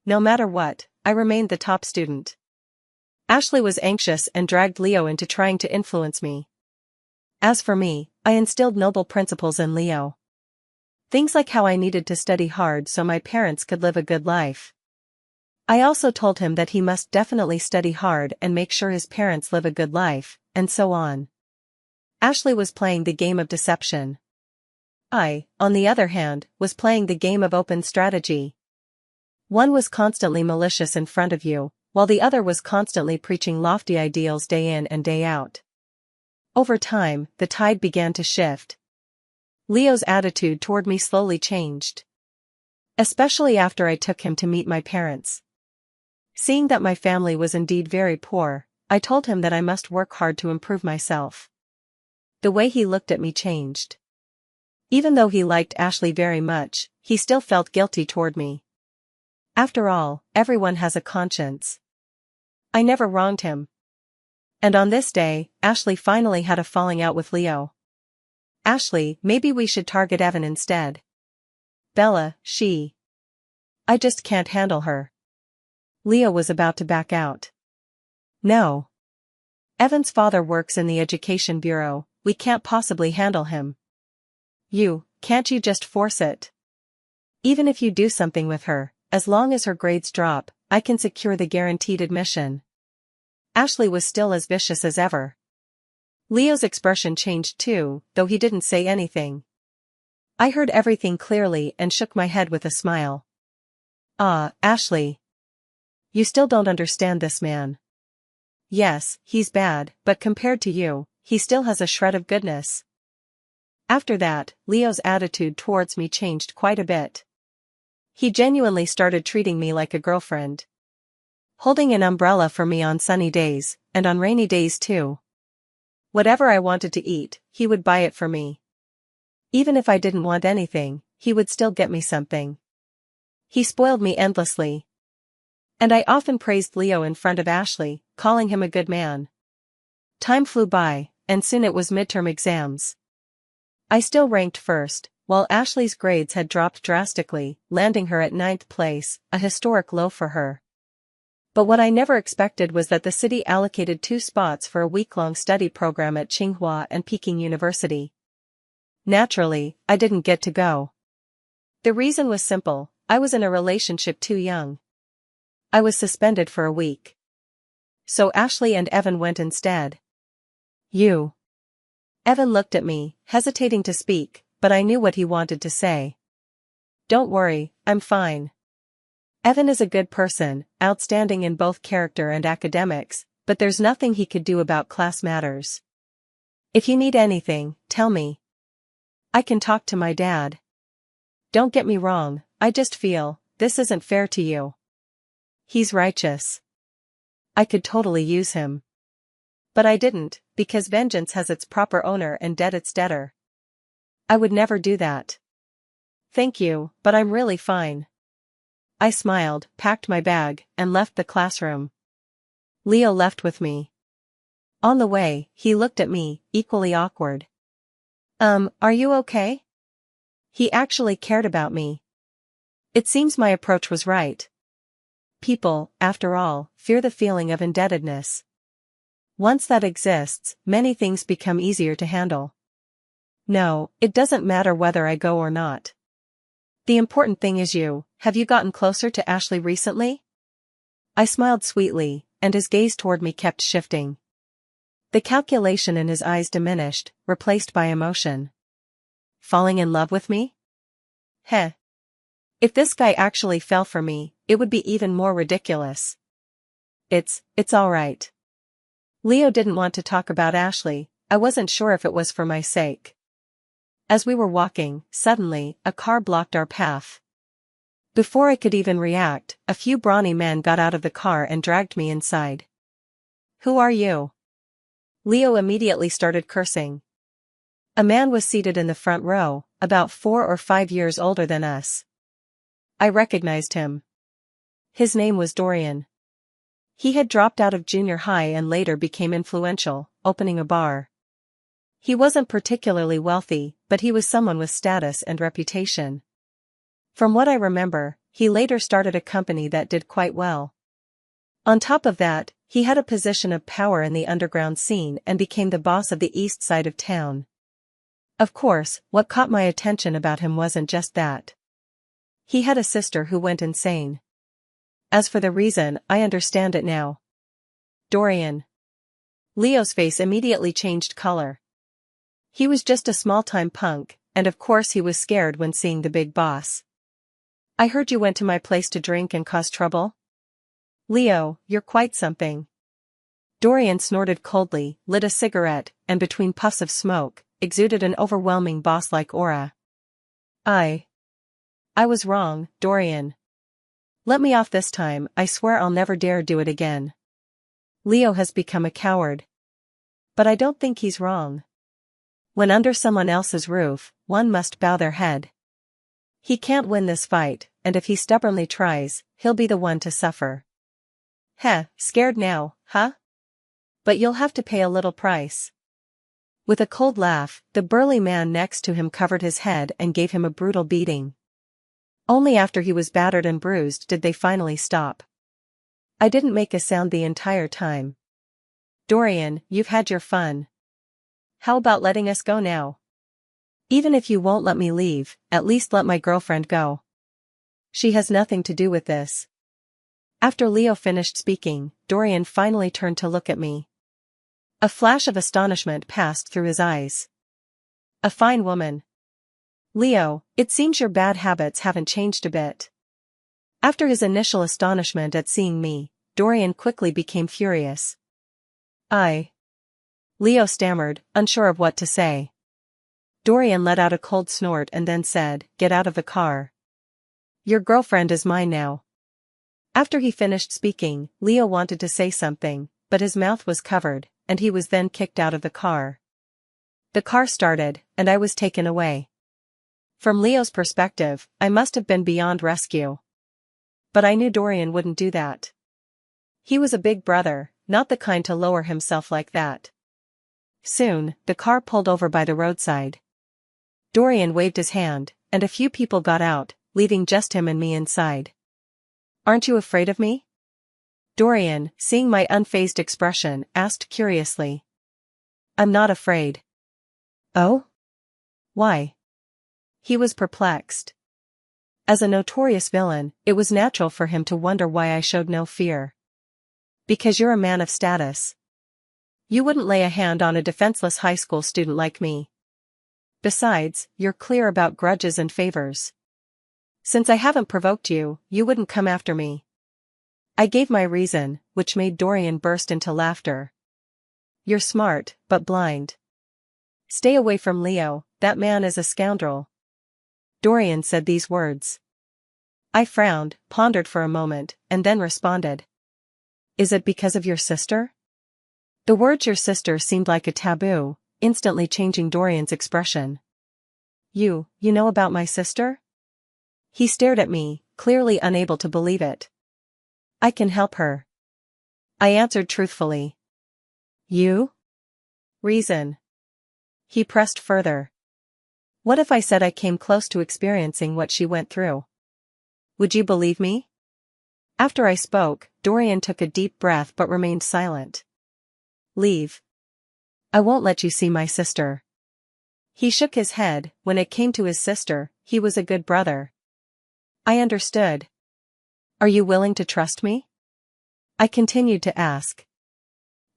No matter what, I remained the top student. Ashley was anxious and dragged Leo into trying to influence me. As for me, I instilled noble principles in Leo. Things like how I needed to study hard so my parents could live a good life. I also told him that he must definitely study hard and make sure his parents live a good life, and so on. Ashley was playing the game of deception. I, on the other hand, was playing the game of open strategy. One was constantly malicious in front of you, while the other was constantly preaching lofty ideals day in and day out. Over time, the tide began to shift. Leo's attitude toward me slowly changed. Especially after I took him to meet my parents. Seeing that my family was indeed very poor, I told him that I must work hard to improve myself. The way he looked at me changed. Even though he liked Ashley very much, he still felt guilty toward me. After all, everyone has a conscience. I never wronged him. And on this day, Ashley finally had a falling out with Leo. Ashley, maybe we should target Evan instead. Bella, I just can't handle her. Leo was about to back out. No. Evan's father works in the education bureau, we can't possibly handle him. Can't you just force it? Even if you do something with her, as long as her grades drop, I can secure the guaranteed admission. Ashley was still as vicious as ever. Leo's expression changed too, though he didn't say anything. I heard everything clearly and shook my head with a smile. Ashley. You still don't understand this man. Yes, he's bad, but compared to you, he still has a shred of goodness. After that, Leo's attitude towards me changed quite a bit. He genuinely started treating me like a girlfriend. Holding an umbrella for me on sunny days, and on rainy days too. Whatever I wanted to eat, he would buy it for me. Even if I didn't want anything, he would still get me something. He spoiled me endlessly. And I often praised Leo in front of Ashley, calling him a good man. Time flew by, and soon it was midterm exams. I still ranked first, while Ashley's grades had dropped drastically, landing her at 9th place, a historic low for her. But what I never expected was that the city allocated 2 spots for a week-long study program at Tsinghua and Peking University. Naturally, I didn't get to go. The reason was simple, I was in a relationship too young. I was suspended for a week. So Ashley and Evan went instead. Evan looked at me, hesitating to speak, but I knew what he wanted to say. Don't worry, I'm fine. Evan is a good person, outstanding in both character and academics, but there's nothing he could do about class matters. If you need anything, tell me. I can talk to my dad. Don't get me wrong, I just feel, this isn't fair to you. He's righteous. I could totally use him. But I didn't, because vengeance has its proper owner and debt its debtor. I would never do that. Thank you, but I'm really fine. I smiled, packed my bag, and left the classroom. Leo left with me. On the way, he looked at me, equally awkward. Are you okay? He actually cared about me. It seems my approach was right. People, after all, fear the feeling of indebtedness. Once that exists, many things become easier to handle. No, it doesn't matter whether I go or not. The important thing is you. Have you gotten closer to Ashley recently? I smiled sweetly, and his gaze toward me kept shifting. The calculation in his eyes diminished, replaced by emotion. Falling in love with me? Heh. If this guy actually fell for me, it would be even more ridiculous. It's all right. Leo didn't want to talk about Ashley. I wasn't sure if it was for my sake. As we were walking, suddenly, a car blocked our path. Before I could even react, a few brawny men got out of the car and dragged me inside. Who are you? Leo immediately started cursing. A man was seated in the front row, about 4 or 5 years older than us. I recognized him. His name was Dorian. He had dropped out of junior high and later became influential, opening a bar. He wasn't particularly wealthy, but he was someone with status and reputation. From what I remember, he later started a company that did quite well. On top of that, he had a position of power in the underground scene and became the boss of the east side of town. Of course, what caught my attention about him wasn't just that. He had a sister who went insane. As for the reason, I understand it now. Dorian. Leo's face immediately changed color. He was just a small-time punk, and of course he was scared when seeing the big boss. I heard you went to my place to drink and cause trouble? Leo, you're quite something. Dorian snorted coldly, lit a cigarette, and between puffs of smoke, exuded an overwhelming boss-like aura. I was wrong, Dorian. Let me off this time, I swear I'll never dare do it again. Leo has become a coward. But I don't think he's wrong. When under someone else's roof, one must bow their head. He can't win this fight, and if he stubbornly tries, he'll be the one to suffer. Heh, scared now, huh? But you'll have to pay a little price. With a cold laugh, the burly man next to him covered his head and gave him a brutal beating. Only after he was battered and bruised did they finally stop. I didn't make a sound the entire time. Dorian, you've had your fun. How about letting us go now? Even if you won't let me leave, at least let my girlfriend go. She has nothing to do with this. After Leo finished speaking, Dorian finally turned to look at me. A flash of astonishment passed through his eyes. A fine woman. Leo, it seems your bad habits haven't changed a bit. After his initial astonishment at seeing me, Dorian quickly became furious. Leo stammered, unsure of what to say. Dorian let out a cold snort and then said, "Get out of the car. Your girlfriend is mine now." After he finished speaking, Leo wanted to say something, but his mouth was covered, and he was then kicked out of the car. The car started, and I was taken away. From Leo's perspective, I must have been beyond rescue. But I knew Dorian wouldn't do that. He was a big brother, not the kind to lower himself like that. Soon, the car pulled over by the roadside. Dorian waved his hand, and a few people got out, leaving just him and me inside. "Aren't you afraid of me?" Dorian, seeing my unfazed expression, asked curiously. "I'm not afraid." "Oh? Why?" He was perplexed. As a notorious villain, it was natural for him to wonder why I showed no fear. "Because you're a man of status. You wouldn't lay a hand on a defenseless high school student like me. Besides, you're clear about grudges and favors. Since I haven't provoked you, you wouldn't come after me." I gave my reason, which made Dorian burst into laughter. "You're smart, but blind. Stay away from Leo, that man is a scoundrel." Dorian said these words. I frowned, pondered for a moment, and then responded. "Is it because of your sister?" The words "your sister" seemed like a taboo, instantly changing Dorian's expression. You know about my sister?" He stared at me, clearly unable to believe it. "I can help her," I answered truthfully. "You? Reason." He pressed further. "What if I said I came close to experiencing what she went through? Would you believe me?" After I spoke, Dorian took a deep breath but remained silent. "Leave. I won't let you see my sister." He shook his head. When it came to his sister, he was a good brother. I understood. Are you willing to trust me? I continued to ask.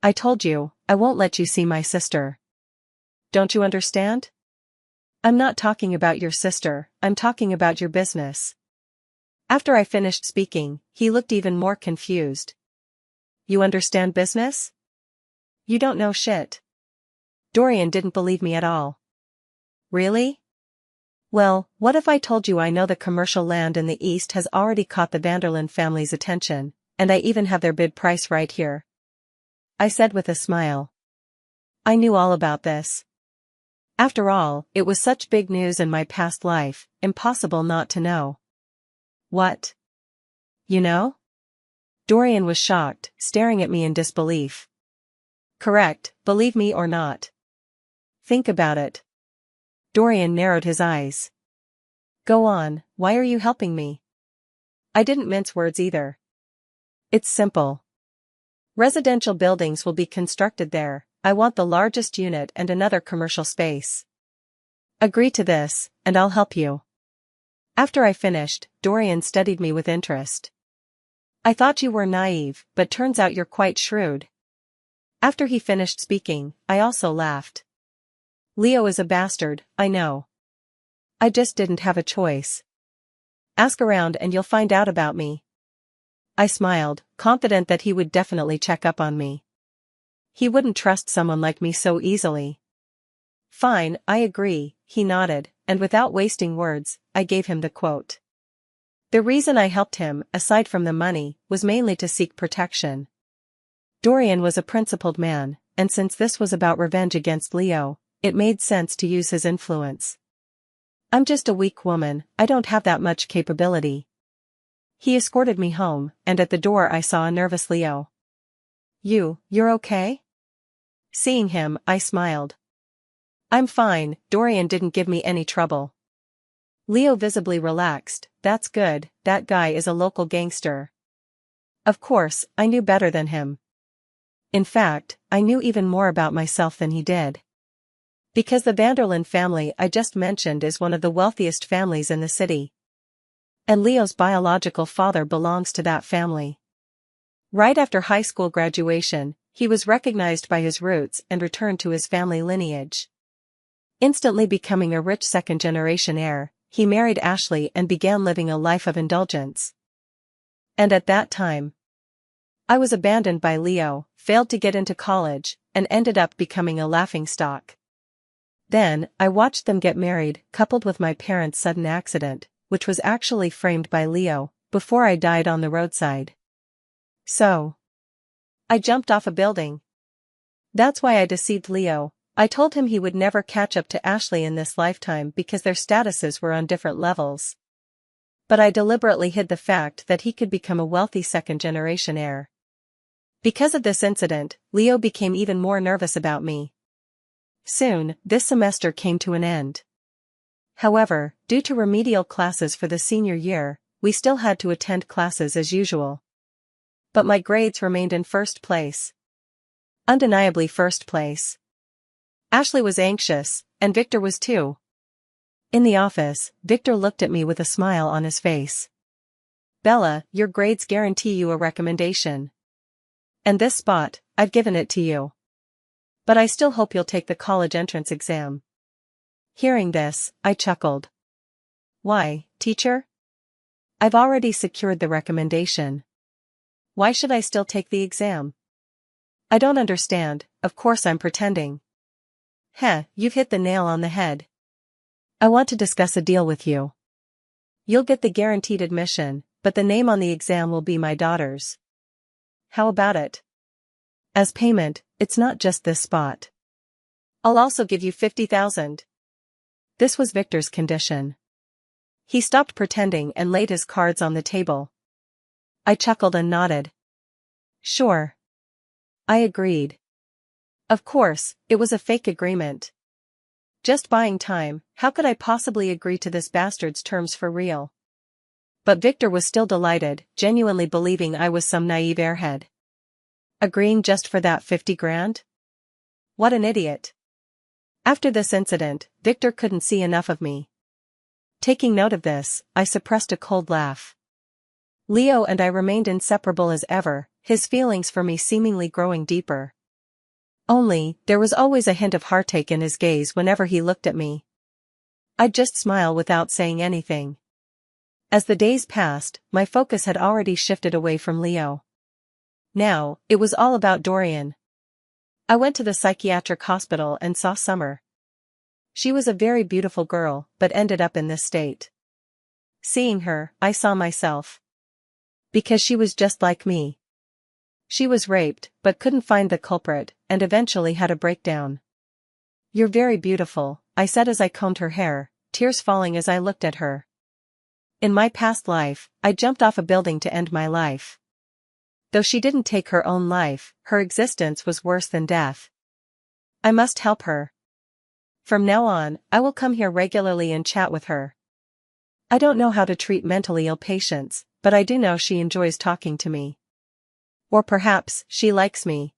I told you, I won't let you see my sister. Don't you understand? I'm not talking about your sister, I'm talking about your business. After I finished speaking, he looked even more confused. You understand business? You don't know shit. Dorian didn't believe me at all. Really? Well, what if I told you I know the commercial land in the East has already caught the Vanderlyn family's attention, and I even have their bid price right here? I said with a smile. I knew all about this. After all, it was such big news in my past life, impossible not to know. What? You know? Dorian was shocked, staring at me in disbelief. Correct, believe me or not. Think about it. Dorian narrowed his eyes. Go on, why are you helping me? I didn't mince words either. It's simple. Residential buildings will be constructed there, I want the largest unit and another commercial space. Agree to this, and I'll help you. After I finished, Dorian studied me with interest. I thought you were naive, but turns out you're quite shrewd. After he finished speaking, I also laughed. Leo is a bastard, I know. I just didn't have a choice. Ask around and you'll find out about me. I smiled, confident that he would definitely check up on me. He wouldn't trust someone like me so easily. Fine, I agree, he nodded, and without wasting words, I gave him the quote. The reason I helped him, aside from the money, was mainly to seek protection. Dorian was a principled man, and since this was about revenge against Leo, it made sense to use his influence. I'm just a weak woman, I don't have that much capability. He escorted me home, and at the door I saw a nervous Leo. You're okay? Seeing him, I smiled. I'm fine, Dorian didn't give me any trouble. Leo visibly relaxed, that's good, that guy is a local gangster. Of course, I knew better than him. In fact, I knew even more about myself than he did. Because the Vanderlyn family I just mentioned is one of the wealthiest families in the city. And Leo's biological father belongs to that family. Right after high school graduation, he was recognized by his roots and returned to his family lineage. Instantly becoming a rich second-generation heir, he married Ashley and began living a life of indulgence. And at that time, I was abandoned by Leo, failed to get into college, and ended up becoming a laughingstock. Then, I watched them get married, coupled with my parents' sudden accident, which was actually framed by Leo, before I died on the roadside. So, I jumped off a building. That's why I deceived Leo. I told him he would never catch up to Ashley in this lifetime because their statuses were on different levels. But I deliberately hid the fact that he could become a wealthy second-generation heir. Because of this incident, Leo became even more nervous about me. Soon, this semester came to an end. However, due to remedial classes for the senior year, we still had to attend classes as usual. But my grades remained in first place. Undeniably first place. Ashley was anxious, and Victor was too. In the office, Victor looked at me with a smile on his face. Bella, your grades guarantee you a recommendation. And this spot, I've given it to you. But I still hope you'll take the college entrance exam. Hearing this, I chuckled. Why, teacher? I've already secured the recommendation. Why should I still take the exam? I don't understand, of course I'm pretending. You've hit the nail on the head. I want to discuss a deal with you. You'll get the guaranteed admission, but the name on the exam will be my daughter's. How about it? As payment, it's not just this spot. I'll also give you 50,000. This was Victor's condition. He stopped pretending and laid his cards on the table. I chuckled and nodded. Sure. I agreed. Of course, it was a fake agreement. Just buying time, how could I possibly agree to this bastard's terms for real? But Victor was still delighted, genuinely believing I was some naive airhead. Agreeing just for that 50 grand? What an idiot. After this incident, Victor couldn't see enough of me. Taking note of this, I suppressed a cold laugh. Leo and I remained inseparable as ever, his feelings for me seemingly growing deeper. Only, there was always a hint of heartache in his gaze whenever he looked at me. I'd just smile without saying anything. As the days passed, my focus had already shifted away from Leo. Now, it was all about Dorian. I went to the psychiatric hospital and saw Summer. She was a very beautiful girl, but ended up in this state. Seeing her, I saw myself. Because she was just like me. She was raped, but couldn't find the culprit, and eventually had a breakdown. "You're very beautiful," I said as I combed her hair, tears falling as I looked at her. In my past life, I jumped off a building to end my life. Though she didn't take her own life, her existence was worse than death. I must help her. From now on, I will come here regularly and chat with her. I don't know how to treat mentally ill patients, but I do know she enjoys talking to me. Or perhaps, she likes me.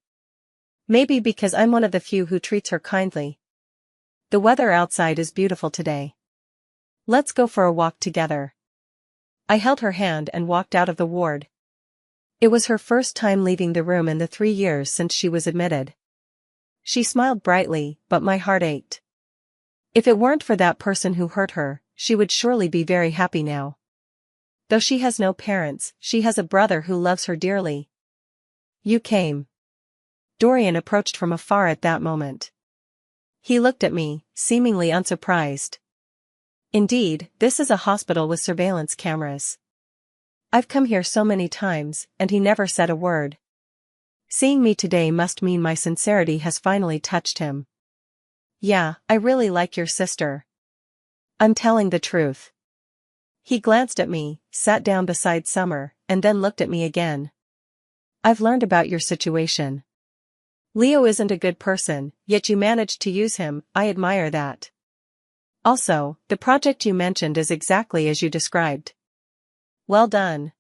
Maybe because I'm one of the few who treats her kindly. The weather outside is beautiful today. Let's go for a walk together. I held her hand and walked out of the ward. It was her first time leaving the room in the 3 years since she was admitted. She smiled brightly, but my heart ached. If it weren't for that person who hurt her, she would surely be very happy now. Though she has no parents, she has a brother who loves her dearly. "You came." Dorian approached from afar at that moment. He looked at me, seemingly unsurprised. Indeed, this is a hospital with surveillance cameras. I've come here so many times, and he never said a word. Seeing me today must mean my sincerity has finally touched him. "Yeah, I really like your sister. I'm telling the truth." He glanced at me, sat down beside Summer, and then looked at me again. "I've learned about your situation. Leo isn't a good person, yet you managed to use him. I admire that. Also, the project you mentioned is exactly as you described. Well done."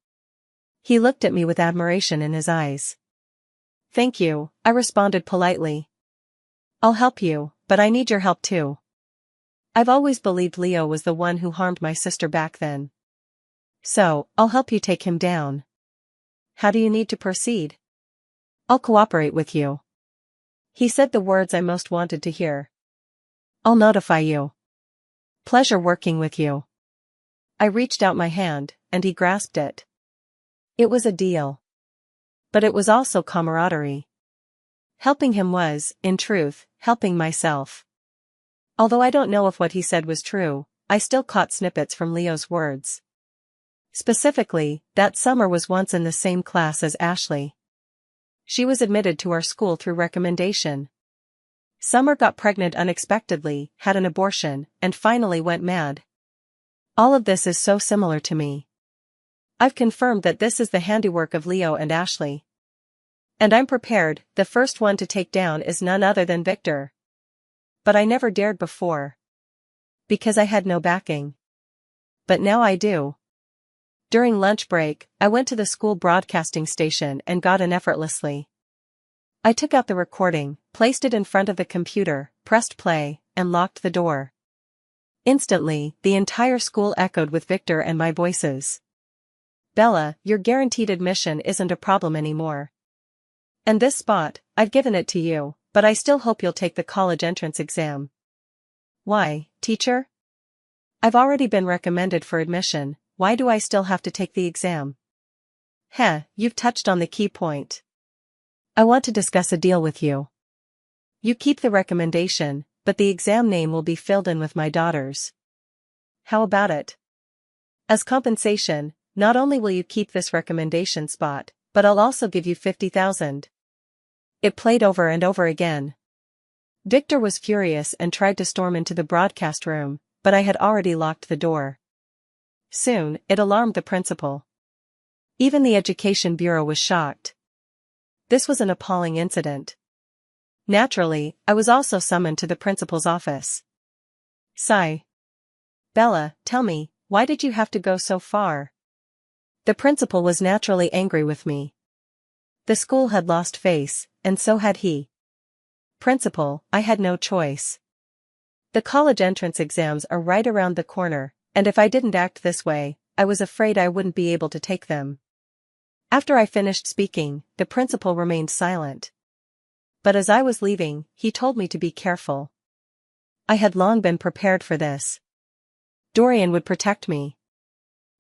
He looked at me with admiration in his eyes. "Thank you," I responded politely. "I'll help you, but I need your help too. I've always believed Leo was the one who harmed my sister back then. So, I'll help you take him down. How do you need to proceed?" "I'll cooperate with you." He said the words I most wanted to hear. "I'll notify you. Pleasure working with you." I reached out my hand, and he grasped it. It was a deal. But it was also camaraderie. Helping him was, in truth, helping myself. Although I don't know if what he said was true, I still caught snippets from Leo's words. Specifically, that Summer was once in the same class as Ashley. She was admitted to our school through recommendation. Summer got pregnant unexpectedly, had an abortion, and finally went mad. All of this is so similar to me. I've confirmed that this is the handiwork of Leo and Ashley. And I'm prepared, the first one to take down is none other than Victor. But I never dared before. Because I had no backing. But now I do. During lunch break, I went to the school broadcasting station and got in effortlessly. I took out the recording, placed it in front of the computer, pressed play, and locked the door. Instantly, the entire school echoed with Victor and my voices. "Bella, your guaranteed admission isn't a problem anymore. And this spot, I've given it to you, but I still hope you'll take the college entrance exam." "Why, teacher? I've already been recommended for admission. Why do I still have to take the exam?" You've touched on the key point. I want to discuss a deal with you. You keep the recommendation, but the exam name will be filled in with my daughter's. How about it? As compensation, not only will you keep this recommendation spot, but I'll also give you 50,000. It played over and over again. Victor was furious and tried to storm into the broadcast room, but I had already locked the door. Soon, it alarmed the principal. Even the Education Bureau was shocked. This was an appalling incident. Naturally, I was also summoned to the principal's office. Sigh. "Bella, tell me, why did you have to go so far?" The principal was naturally angry with me. The school had lost face, and so had he. "Principal, I had no choice. The college entrance exams are right around the corner, And if I didn't act this way, I was afraid I wouldn't be able to take them. After I finished speaking, the principal remained silent. But as I was leaving, he told me to be careful. I had long been prepared for this. Dorian would protect me.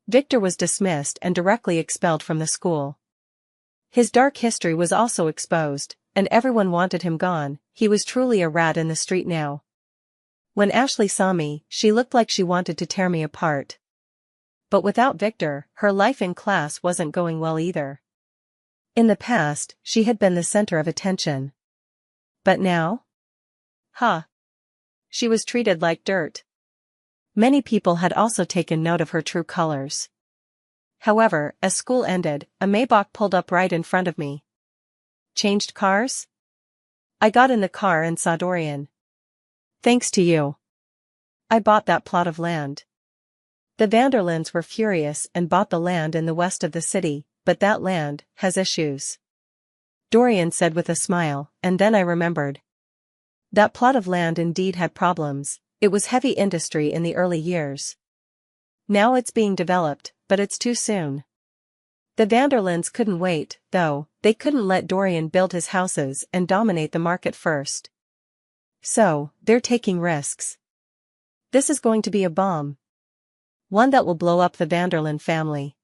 Victor was dismissed and directly expelled from the school. His dark history was also exposed, and everyone wanted him gone. He was truly a rat in the street now. When Ashley saw me, she looked like she wanted to tear me apart. But without Victor, her life in class wasn't going well either. In the past, she had been the center of attention. But now? She was treated like dirt. Many people had also taken note of her true colors. However, as school ended, a Maybach pulled up right in front of me. Changed cars? I got in the car and saw Dorian. Thanks to you. I bought that plot of land. The Vanderlins were furious and bought the land in the west of the city, but that land has issues. Dorian said with a smile, and then I remembered. That plot of land indeed had problems. It was heavy industry in the early years. Now it's being developed, but it's too soon. The Vanderlins couldn't wait, though. They couldn't let Dorian build his houses and dominate the market first. So, they're taking risks. This is going to be a bomb. One that will blow up the Vanderlin family.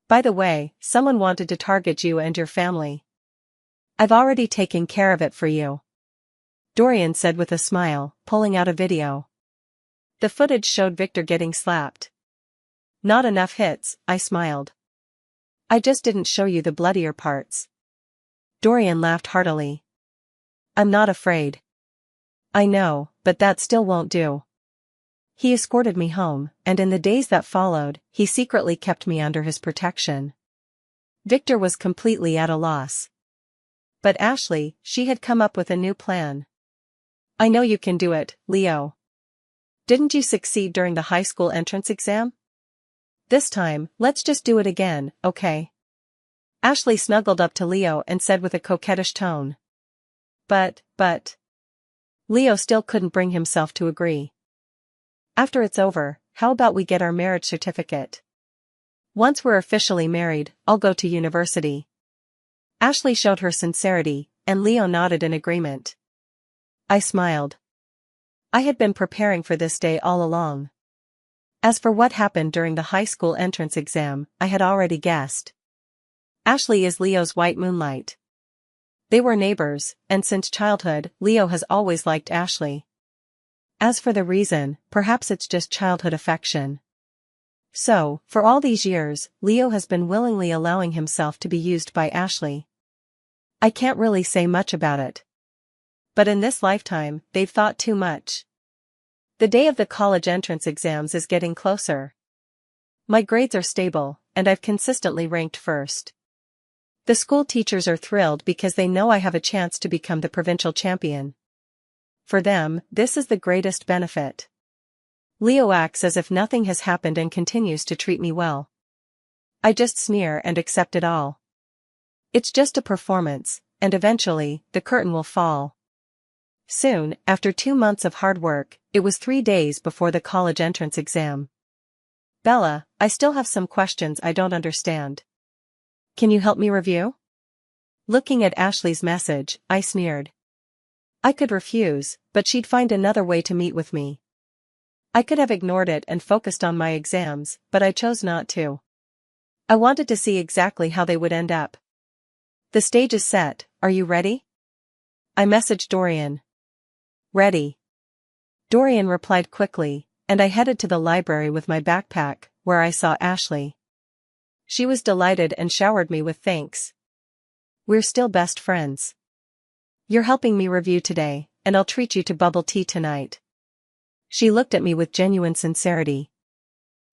By the way, someone wanted to target you and your family. I've already taken care of it for you. Dorian said with a smile, pulling out a video. The footage showed Victor getting slapped. Not enough hits, I smiled. I just didn't show you the bloodier parts. Dorian laughed heartily. I'm not afraid. I know, but that still won't do. He escorted me home, and in the days that followed, he secretly kept me under his protection. Victor was completely at a loss. But Ashley, she had come up with a new plan. I know you can do it, Leo. Didn't you succeed during the high school entrance exam? This time, let's just do it again, okay? Ashley snuggled up to Leo and said with a coquettish tone. But. Leo still couldn't bring himself to agree. After it's over, how about we get our marriage certificate? Once we're officially married, I'll go to university. Ashley showed her sincerity, and Leo nodded in agreement. I smiled. I had been preparing for this day all along. As for what happened during the high school entrance exam, I had already guessed. Ashley is Leo's white moonlight. They were neighbors, and since childhood, Leo has always liked Ashley. As for the reason, perhaps it's just childhood affection. So, for all these years, Leo has been willingly allowing himself to be used by Ashley. I can't really say much about it. But in this lifetime, they've thought too much. The day of the college entrance exams is getting closer. My grades are stable, and I've consistently ranked first. The school teachers are thrilled because they know I have a chance to become the provincial champion. For them, this is the greatest benefit. Leo acts as if nothing has happened and continues to treat me well. I just sneer and accept it all. It's just a performance, and eventually, the curtain will fall. Soon, after 2 months of hard work, it was 3 days before the college entrance exam. Bella, I still have some questions I don't understand. Can you help me review? Looking at Ashley's message, I sneered. I could refuse, but she'd find another way to meet with me. I could have ignored it and focused on my exams, but I chose not to. I wanted to see exactly how they would end up. The stage is set, are you ready? I messaged Dorian. Ready. Dorian replied quickly, and I headed to the library with my backpack, where I saw Ashley. She was delighted and showered me with thanks. We're still best friends. You're helping me review today, and I'll treat you to bubble tea tonight. She looked at me with genuine sincerity.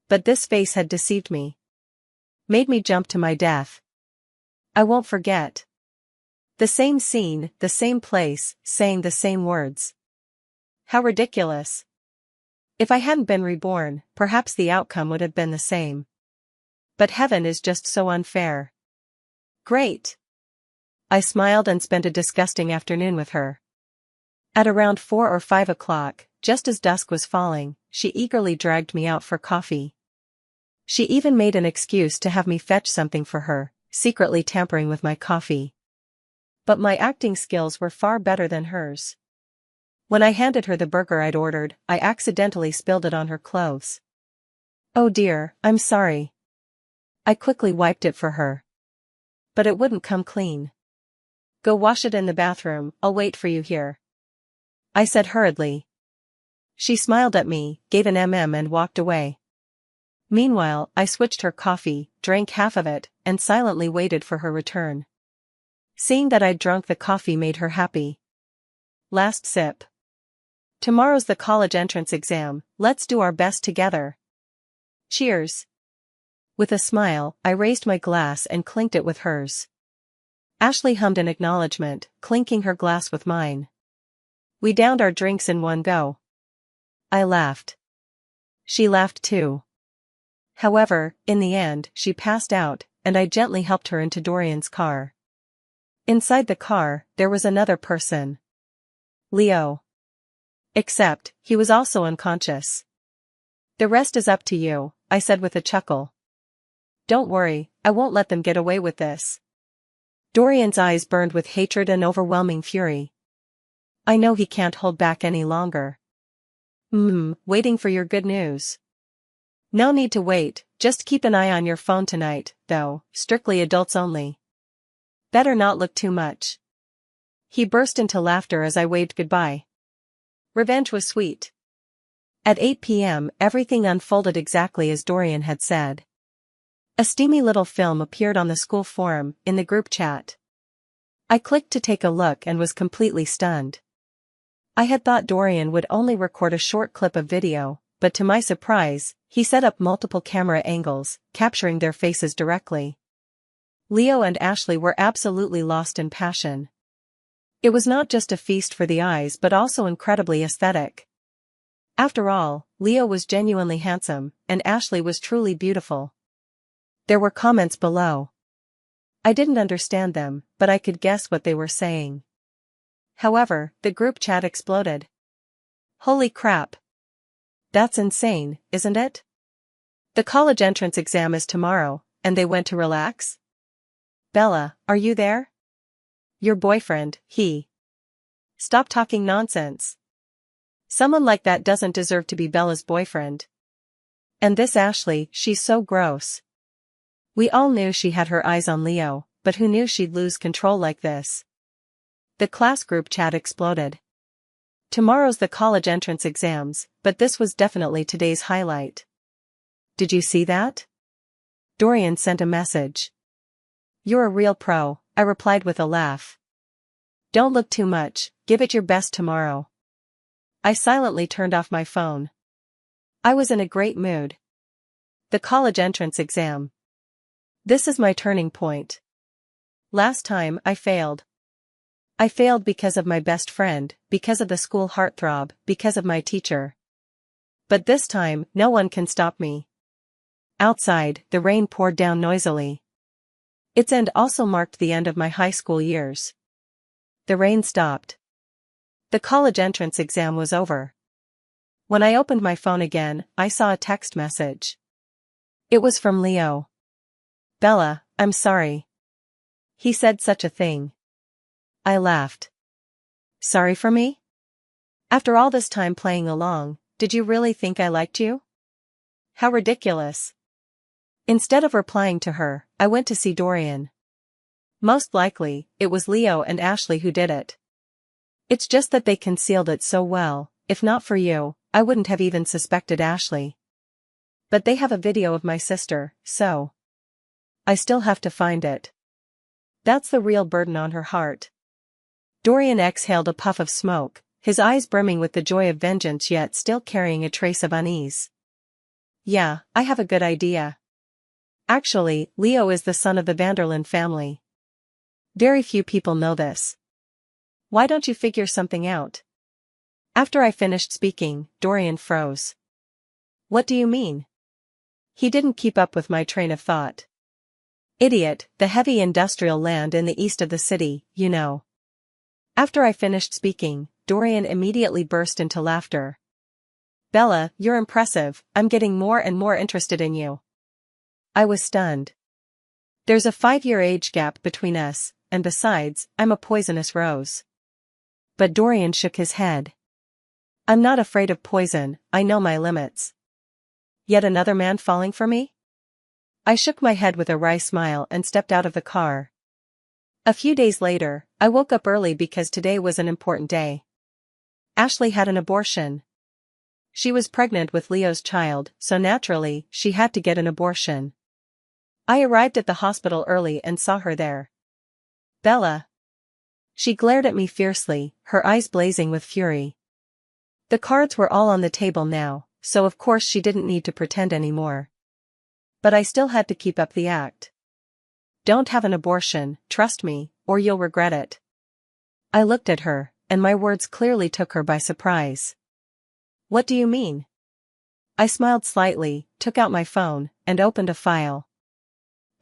But this face had deceived me. Made me jump to my death. I won't forget. The same scene, the same place, saying the same words. How ridiculous. If I hadn't been reborn, perhaps the outcome would have been the same. But heaven is just so unfair. Great. I smiled and spent a disgusting afternoon with her. At around 4 or 5 o'clock, just as dusk was falling, she eagerly dragged me out for coffee. She even made an excuse to have me fetch something for her, secretly tampering with my coffee. But my acting skills were far better than hers. When I handed her the burger I'd ordered, I accidentally spilled it on her clothes. Oh dear, I'm sorry. I quickly wiped it for her. But it wouldn't come clean. Go wash it in the bathroom, I'll wait for you here. I said hurriedly. She smiled at me, gave an and walked away. Meanwhile, I switched her coffee, drank half of it, and silently waited for her return. Seeing that I'd drunk the coffee made her happy. Last sip. Tomorrow's the college entrance exam, let's do our best together. Cheers. With a smile, I raised my glass and clinked it with hers. Ashley hummed an acknowledgement, clinking her glass with mine. We downed our drinks in one go. I laughed. She laughed too. However, in the end, she passed out, and I gently helped her into Dorian's car. Inside the car, there was another person. Leo. Except, he was also unconscious. The rest is up to you, I said with a chuckle. Don't worry, I won't let them get away with this. Dorian's eyes burned with hatred and overwhelming fury. I know he can't hold back any longer. Waiting for your good news. No need to wait, just keep an eye on your phone tonight, though, strictly adults only. Better not look too much. He burst into laughter as I waved goodbye. Revenge was sweet. At 8 p.m. everything unfolded exactly as Dorian had said. A steamy little film appeared on the school forum, in the group chat. I clicked to take a look and was completely stunned. I had thought Dorian would only record a short clip of video, but to my surprise, he set up multiple camera angles, capturing their faces directly. Leo and Ashley were absolutely lost in passion. It was not just a feast for the eyes but also incredibly aesthetic. After all, Leo was genuinely handsome, and Ashley was truly beautiful. There were comments below. I didn't understand them, but I could guess what they were saying. However, the group chat exploded. Holy crap! That's insane, isn't it? The college entrance exam is tomorrow, and they went to relax? Bella, are you there? Your boyfriend, he. Stop talking nonsense. Someone like that doesn't deserve to be Bella's boyfriend. And this Ashley, she's so gross. We all knew she had her eyes on Leo, but who knew she'd lose control like this? The class group chat exploded. Tomorrow's the college entrance exams, but this was definitely today's highlight. Did you see that? Dorian sent a message. You're a real pro, I replied with a laugh. Don't look too much, give it your best tomorrow. I silently turned off my phone. I was in a great mood. The college entrance exam. This is my turning point. Last time, I failed. I failed because of my best friend, because of the school heartthrob, because of my teacher. But this time, no one can stop me. Outside, the rain poured down noisily. Its end also marked the end of my high school years. The rain stopped. The college entrance exam was over. When I opened my phone again, I saw a text message. It was from Leo. Bella, I'm sorry. He said such a thing. I laughed. Sorry for me? After all this time playing along, did you really think I liked you? How ridiculous. Instead of replying to her, I went to see Dorian. Most likely, it was Leo and Ashley who did it. It's just that they concealed it so well. If not for you, I wouldn't have even suspected Ashley. But they have a video of my sister, so I still have to find it. That's the real burden on her heart. Dorian exhaled a puff of smoke, his eyes brimming with the joy of vengeance yet still carrying a trace of unease. Yeah, I have a good idea. Actually, Leo is the son of the Vanderlyn family. Very few people know this. Why don't you figure something out? After I finished speaking, Dorian froze. What do you mean? He didn't keep up with my train of thought. Idiot, the heavy industrial land in the east of the city, you know. After I finished speaking, Dorian immediately burst into laughter. Bella, you're impressive, I'm getting more and more interested in you. I was stunned. There's a 5-year age gap between us, and besides, I'm a poisonous rose. But Dorian shook his head. I'm not afraid of poison, I know my limits. Yet another man falling for me? I shook my head with a wry smile and stepped out of the car. A few days later, I woke up early because today was an important day. Ashley had an abortion. She was pregnant with Leo's child, so naturally, she had to get an abortion. I arrived at the hospital early and saw her there. Bella. She glared at me fiercely, her eyes blazing with fury. The cards were all on the table now, so of course she didn't need to pretend anymore. But I still had to keep up the act. Don't have an abortion, trust me, or you'll regret it. I looked at her, and my words clearly took her by surprise. What do you mean? I smiled slightly, took out my phone, and opened a file.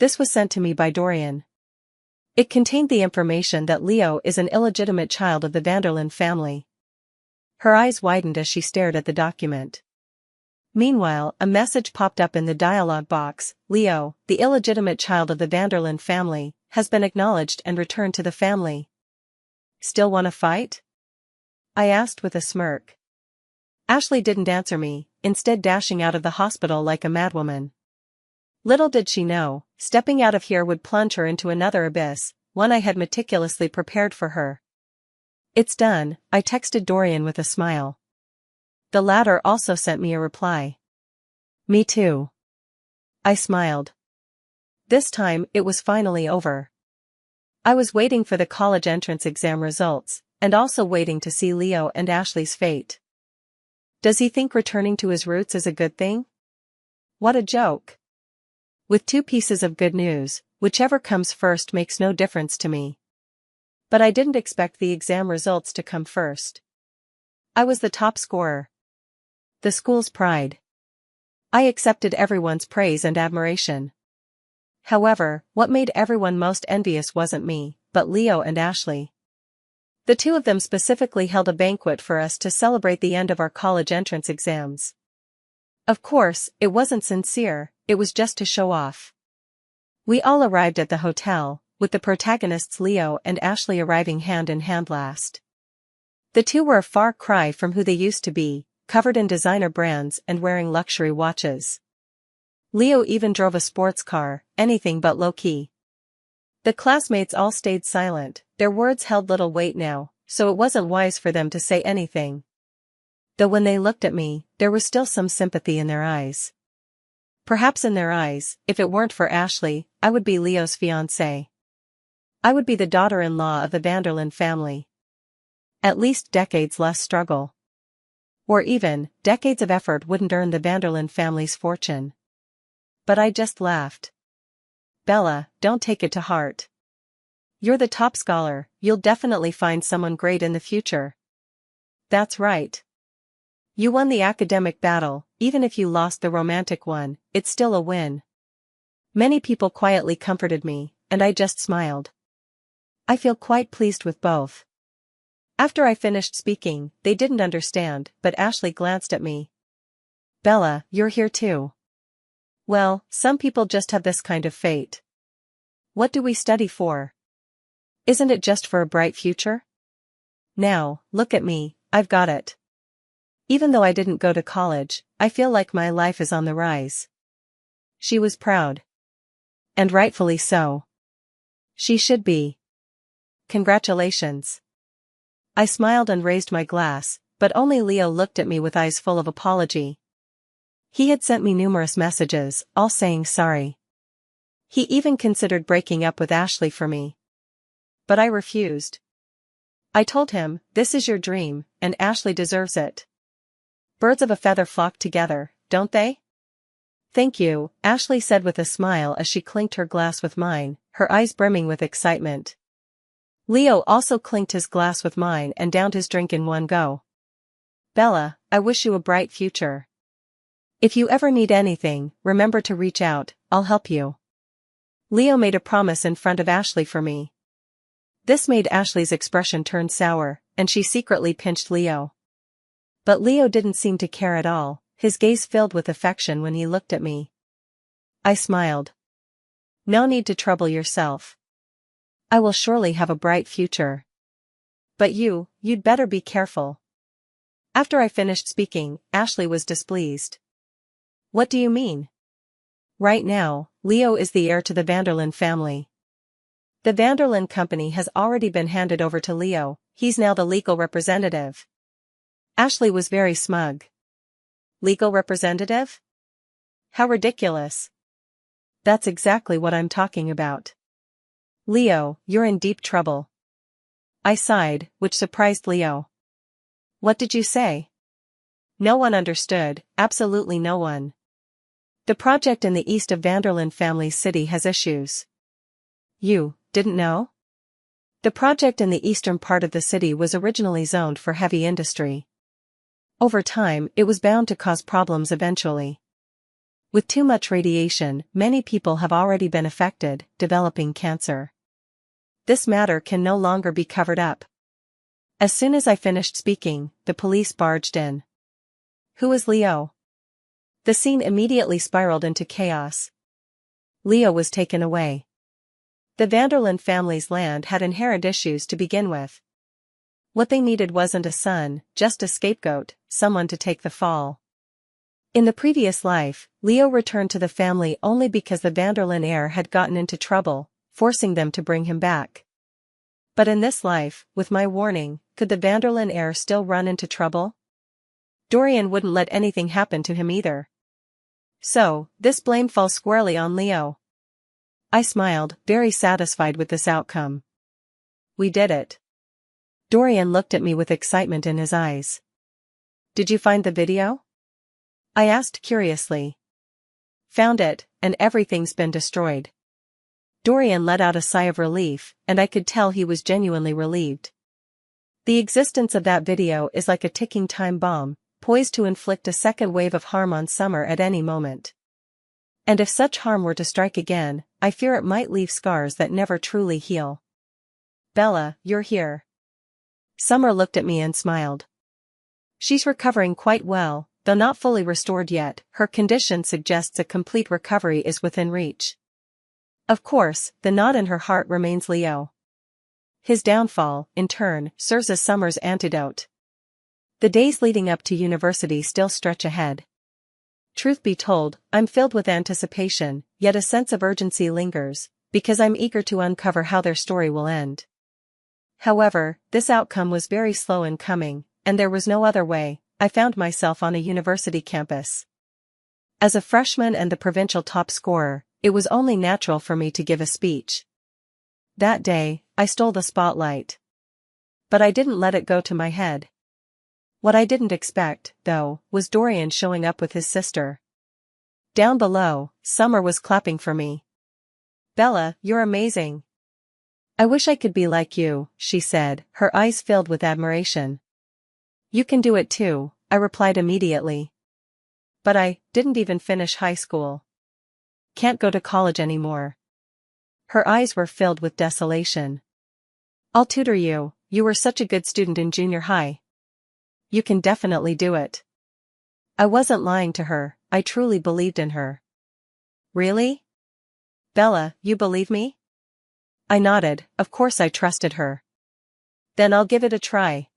This was sent to me by Dorian. It contained the information that Leo is an illegitimate child of the Vanderlyn family. Her eyes widened as she stared at the document. Meanwhile, a message popped up in the dialog box. Leo, the illegitimate child of the Vanderlyn family, has been acknowledged and returned to the family. Still want to fight? I asked with a smirk. Ashley didn't answer me, instead dashing out of the hospital like a madwoman. Little did she know, stepping out of here would plunge her into another abyss, one I had meticulously prepared for her. It's done, I texted Dorian with a smile. The latter also sent me a reply. Me too. I smiled. This time, it was finally over. I was waiting for the college entrance exam results, and also waiting to see Leo and Ashley's fate. Does he think returning to his roots is a good thing? What a joke. With 2 pieces of good news, whichever comes first makes no difference to me. But I didn't expect the exam results to come first. I was the top scorer. The school's pride. I accepted everyone's praise and admiration. However, what made everyone most envious wasn't me, but Leo and Ashley. The 2 of them specifically held a banquet for us to celebrate the end of our college entrance exams. Of course, it wasn't sincere, it was just to show off. We all arrived at the hotel, with the protagonists Leo and Ashley arriving hand in hand last. The 2 were a far cry from who they used to be, covered in designer brands and wearing luxury watches. Leo even drove a sports car, anything but low-key. The classmates all stayed silent, their words held little weight now, so it wasn't wise for them to say anything. Though when they looked at me, there was still some sympathy in their eyes. Perhaps in their eyes, if it weren't for Ashley, I would be Leo's fiancée. I would be the daughter-in-law of the Vanderlyn family. At least decades less struggle. Or even, decades of effort wouldn't earn the Vanderlyn family's fortune. But I just laughed. Bella, don't take it to heart. You're the top scholar, you'll definitely find someone great in the future. That's right. You won the academic battle, even if you lost the romantic one, it's still a win. Many people quietly comforted me, and I just smiled. I feel quite pleased with both. After I finished speaking, they didn't understand, but Ashley glanced at me. Bella, you're here too. Well, some people just have this kind of fate. What do we study for? Isn't it just for a bright future? Now, look at me, I've got it. Even though I didn't go to college, I feel like my life is on the rise. She was proud. And rightfully so. She should be. Congratulations. I smiled and raised my glass, but only Leo looked at me with eyes full of apology. He had sent me numerous messages, all saying sorry. He even considered breaking up with Ashley for me. But I refused. I told him, this is your dream, and Ashley deserves it. Birds of a feather flock together, don't they? Thank you, Ashley said with a smile as she clinked her glass with mine, her eyes brimming with excitement. Leo also clinked his glass with mine and downed his drink in one go. Bella, I wish you a bright future. If you ever need anything, remember to reach out, I'll help you. Leo made a promise in front of Ashley for me. This made Ashley's expression turn sour, and she secretly pinched Leo. But Leo didn't seem to care at all, his gaze filled with affection when he looked at me. I smiled. No need to trouble yourself. I will surely have a bright future. But you'd better be careful. After I finished speaking, Ashley was displeased. What do you mean? Right now, Leo is the heir to the Vanderlyn family. The Vanderlyn company has already been handed over to Leo, he's now the legal representative. Ashley was very smug. Legal representative? How ridiculous. That's exactly what I'm talking about. Leo, you're in deep trouble. I sighed, which surprised Leo. What did you say? No one understood, absolutely no one. The project in the east of Vanderlyn family's city has issues. You didn't know? The project in the eastern part of the city was originally zoned for heavy industry. Over time, it was bound to cause problems eventually. With too much radiation, many people have already been affected, developing cancer. This matter can no longer be covered up. As soon as I finished speaking, the police barged in. Who is Leo? The scene immediately spiraled into chaos. Leo was taken away. The Vanderlyn family's land had inherent issues to begin with. What they needed wasn't a son, just a scapegoat, someone to take the fall. In the previous life, Leo returned to the family only because the Vanderlyn heir had gotten into trouble, forcing them to bring him back. But in this life, with my warning, could the Vanderlyn heir still run into trouble? Dorian wouldn't let anything happen to him either. So, this blame falls squarely on Leo. I smiled, very satisfied with this outcome. We did it. Dorian looked at me with excitement in his eyes. Did you find the video? I asked curiously. Found it, and everything's been destroyed. Dorian let out a sigh of relief, and I could tell he was genuinely relieved. The existence of that video is like a ticking time bomb, poised to inflict a second wave of harm on Summer at any moment. And if such harm were to strike again, I fear it might leave scars that never truly heal. Bella, you're here. Summer looked at me and smiled. She's recovering quite well, though not fully restored yet. Her condition suggests a complete recovery is within reach. Of course, the knot in her heart remains Leo. His downfall, in turn, serves as Summer's antidote. The days leading up to university still stretch ahead. Truth be told, I'm filled with anticipation, yet a sense of urgency lingers, because I'm eager to uncover how their story will end. However, this outcome was very slow in coming, and there was no other way. I found myself on a university campus. As a freshman and the provincial top scorer, it was only natural for me to give a speech. That day, I stole the spotlight. But I didn't let it go to my head. What I didn't expect, though, was Dorian showing up with his sister. Down below, Summer was clapping for me. Bella, you're amazing. I wish I could be like you, she said, her eyes filled with admiration. You can do it too, I replied immediately. But I didn't even finish high school. Can't go to college anymore. Her eyes were filled with desolation. I'll tutor you, you were such a good student in junior high. You can definitely do it. I wasn't lying to her, I truly believed in her. Really? Bella, you believe me? I nodded, of course I trusted her. Then I'll give it a try.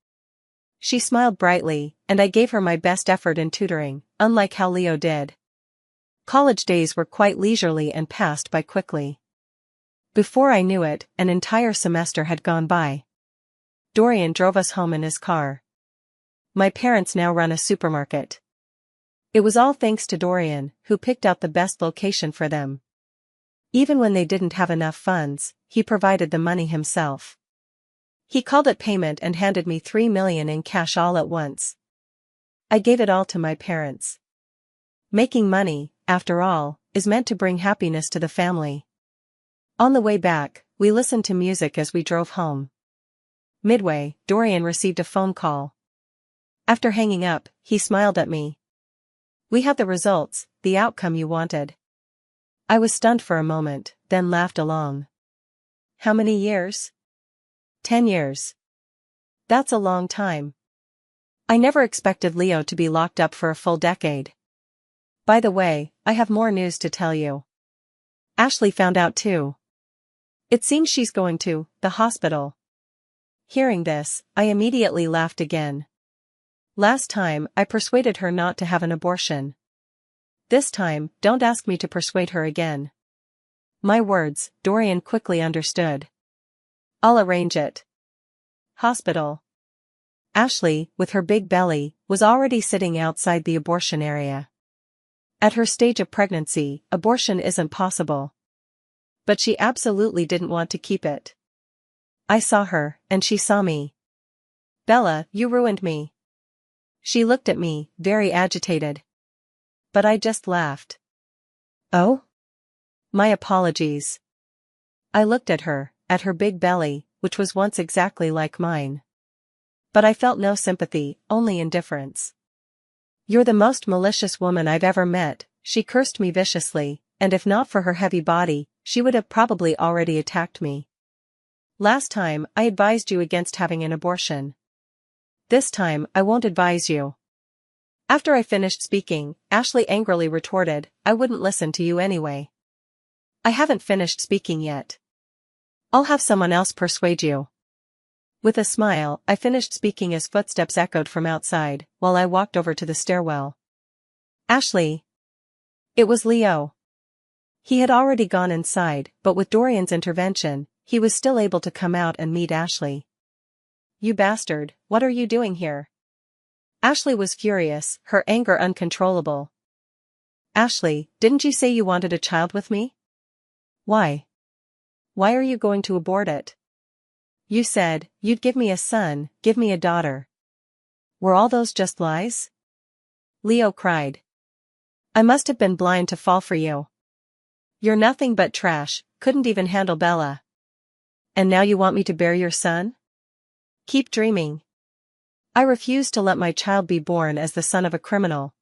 She smiled brightly, and I gave her my best effort in tutoring, unlike how Leo did. College days were quite leisurely and passed by quickly. Before I knew it, an entire semester had gone by. Dorian drove us home in his car. My parents now run a supermarket. It was all thanks to Dorian, who picked out the best location for them. Even when they didn't have enough funds, he provided the money himself. He called it payment and handed me $3 million in cash all at once. I gave it all to my parents. Making money, after all, is meant to bring happiness to the family. On the way back, we listened to music as we drove home. Midway, Dorian received a phone call. After hanging up, he smiled at me. We have the results, the outcome you wanted. I was stunned for a moment, then laughed along. How many years? 10 years. That's a long time. I never expected Leo to be locked up for a full decade. By the way, I have more news to tell you. Ashley found out too. It seems she's going to the hospital. Hearing this, I immediately laughed again. Last time, I persuaded her not to have an abortion. This time, don't ask me to persuade her again. My words, Dorian quickly understood. I'll arrange it. Hospital. Ashley, with her big belly, was already sitting outside the abortion area. At her stage of pregnancy, abortion isn't possible. But she absolutely didn't want to keep it. I saw her, and she saw me. Bella, you ruined me. She looked at me, very agitated. But I just laughed. Oh? My apologies. I looked at her big belly, which was once exactly like mine. But I felt no sympathy, only indifference. You're the most malicious woman I've ever met, she cursed me viciously, and if not for her heavy body, she would have probably already attacked me. Last time, I advised you against having an abortion. This time, I won't advise you. After I finished speaking, Ashley angrily retorted, I wouldn't listen to you anyway. I haven't finished speaking yet. I'll have someone else persuade you. With a smile, I finished speaking as footsteps echoed from outside, while I walked over to the stairwell. Ashley. It was Leo. He had already gone inside, but with Dorian's intervention, he was still able to come out and meet Ashley. You bastard, what are you doing here? Ashley was furious, her anger uncontrollable. Ashley, didn't you say you wanted a child with me? Why? Why are you going to abort it? You said, you'd give me a son, give me a daughter. Were all those just lies? Leo cried. I must have been blind to fall for you. You're nothing but trash, couldn't even handle Bella. And now you want me to bear your son? Keep dreaming. I refuse to let my child be born as the son of a criminal.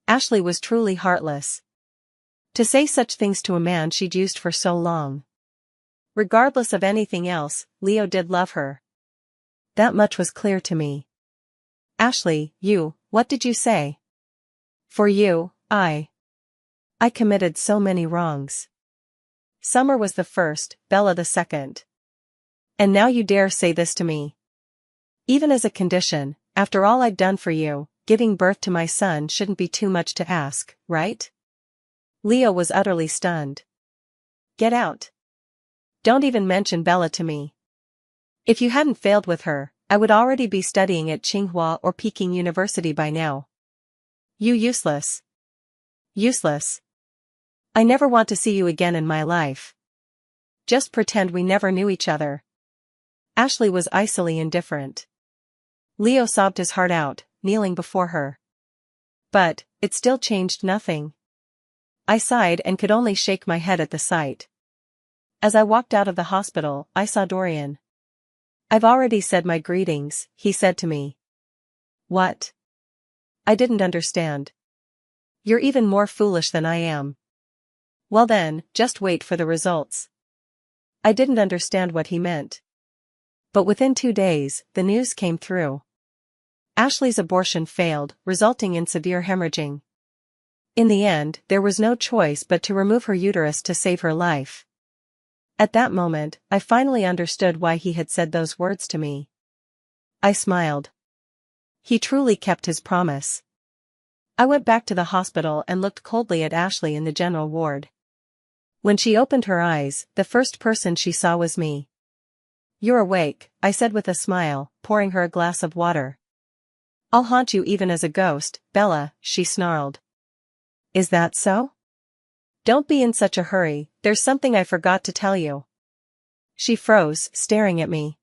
Ashley was truly heartless. To say such things to a man she'd used for so long. Regardless of anything else, Leo did love her. That much was clear to me. Ashley, what did you say? For you, I committed so many wrongs. Summer was the first, Bella the second. And now you dare say this to me. Even as a condition, after all I'd done for you, giving birth to my son shouldn't be too much to ask, right? Leo was utterly stunned. Get out. Don't even mention Bella to me. If you hadn't failed with her, I would already be studying at Tsinghua or Peking University by now. You useless. Useless. I never want to see you again in my life. Just pretend we never knew each other. Ashley was icily indifferent. Leo sobbed his heart out, kneeling before her. But, it still changed nothing. I sighed and could only shake my head at the sight. As I walked out of the hospital, I saw Dorian. I've already said my greetings, he said to me. What? I didn't understand. You're even more foolish than I am. Well then, just wait for the results. I didn't understand what he meant. But within 2 days, the news came through. Ashley's abortion failed, resulting in severe hemorrhaging. In the end, there was no choice but to remove her uterus to save her life. At that moment, I finally understood why he had said those words to me. I smiled. He truly kept his promise. I went back to the hospital and looked coldly at Ashley in the general ward. When she opened her eyes, the first person she saw was me. You're awake, I said with a smile, pouring her a glass of water. I'll haunt you even as a ghost, Bella, she snarled. Is that so? Don't be in such a hurry, there's something I forgot to tell you. She froze, staring at me.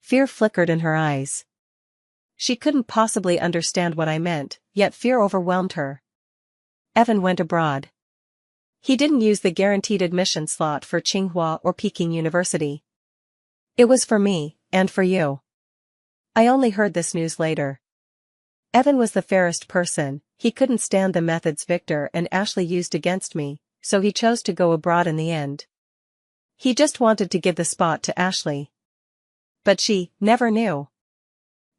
Fear flickered in her eyes. She couldn't possibly understand what I meant, yet fear overwhelmed her. Evan went abroad. He didn't use the guaranteed admission slot for Tsinghua or Peking University. It was for me, and for you. I only heard this news later. Evan was the fairest person, he couldn't stand the methods Victor and Ashley used against me, so he chose to go abroad in the end. He just wanted to give the spot to Ashley. But she never knew.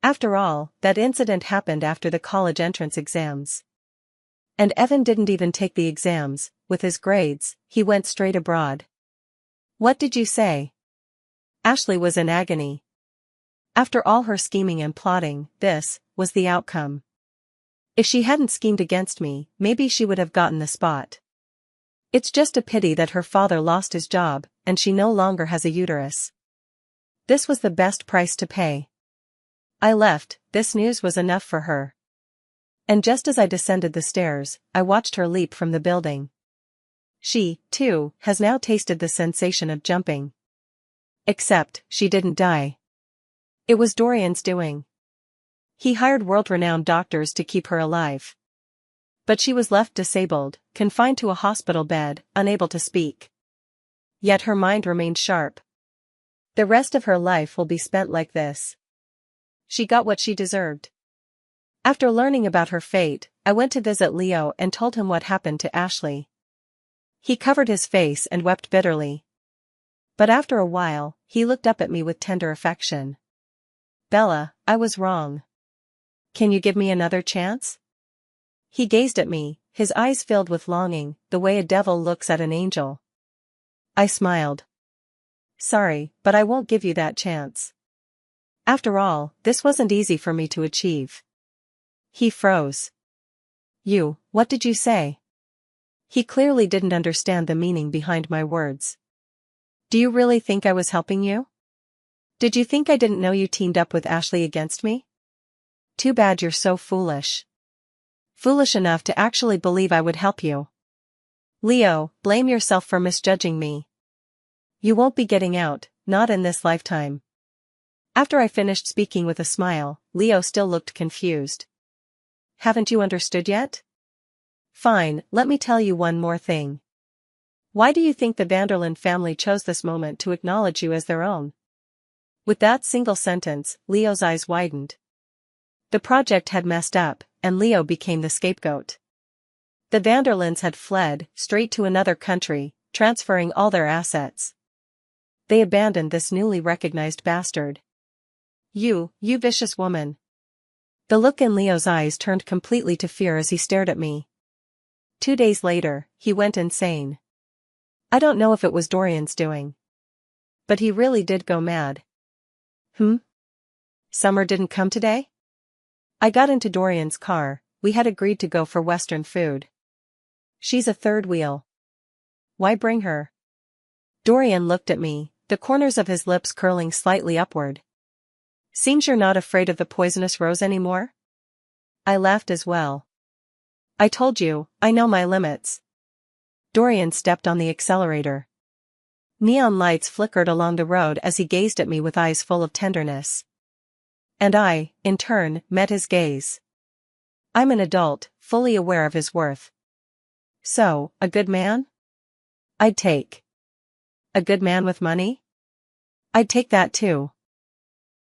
After all, that incident happened after the college entrance exams. And Evan didn't even take the exams. With his grades, he went straight abroad. What did you say? Ashley was in agony. After all her scheming and plotting, this was the outcome. If she hadn't schemed against me, maybe she would have gotten the spot. It's just a pity that her father lost his job, and she no longer has a uterus. This was the best price to pay. I left. This news was enough for her. And just as I descended the stairs, I watched her leap from the building. She, too, has now tasted the sensation of jumping. Except, she didn't die. It was Dorian's doing. He hired world-renowned doctors to keep her alive. But she was left disabled, confined to a hospital bed, unable to speak. Yet her mind remained sharp. The rest of her life will be spent like this. She got what she deserved. After learning about her fate, I went to visit Leo and told him what happened to Ashley. He covered his face and wept bitterly. But after a while, he looked up at me with tender affection. Bella, I was wrong. Can you give me another chance? He gazed at me, his eyes filled with longing, the way a devil looks at an angel. I smiled. Sorry, but I won't give you that chance. After all, this wasn't easy for me to achieve. He froze. What did you say? He clearly didn't understand the meaning behind my words. Do you really think I was helping you? Did you think I didn't know you teamed up with Ashley against me? Too bad you're so foolish. Foolish enough to actually believe I would help you. Leo, blame yourself for misjudging me. You won't be getting out, not in this lifetime. After I finished speaking with a smile, Leo still looked confused. Haven't you understood yet? Fine, let me tell you one more thing. Why do you think the Vanderlyn family chose this moment to acknowledge you as their own? With that single sentence, Leo's eyes widened. The project had messed up, and Leo became the scapegoat. The Vanderlyns had fled, straight to another country, transferring all their assets. They abandoned this newly recognized bastard. You vicious woman. The look in Leo's eyes turned completely to fear as he stared at me. 2 days later, he went insane. I don't know if it was Dorian's doing. But he really did go mad. Summer didn't come today? I got into Dorian's car. We had agreed to go for Western food. She's a third wheel. Why bring her? Dorian looked at me, the corners of his lips curling slightly upward. Seems you're not afraid of the poisonous rose anymore? I laughed as well. I told you, I know my limits. Dorian stepped on the accelerator. Neon lights flickered along the road as he gazed at me with eyes full of tenderness. And I, in turn, met his gaze. I'm an adult, fully aware of his worth. So, a good man? I'd take. A good man with money? I'd take that too.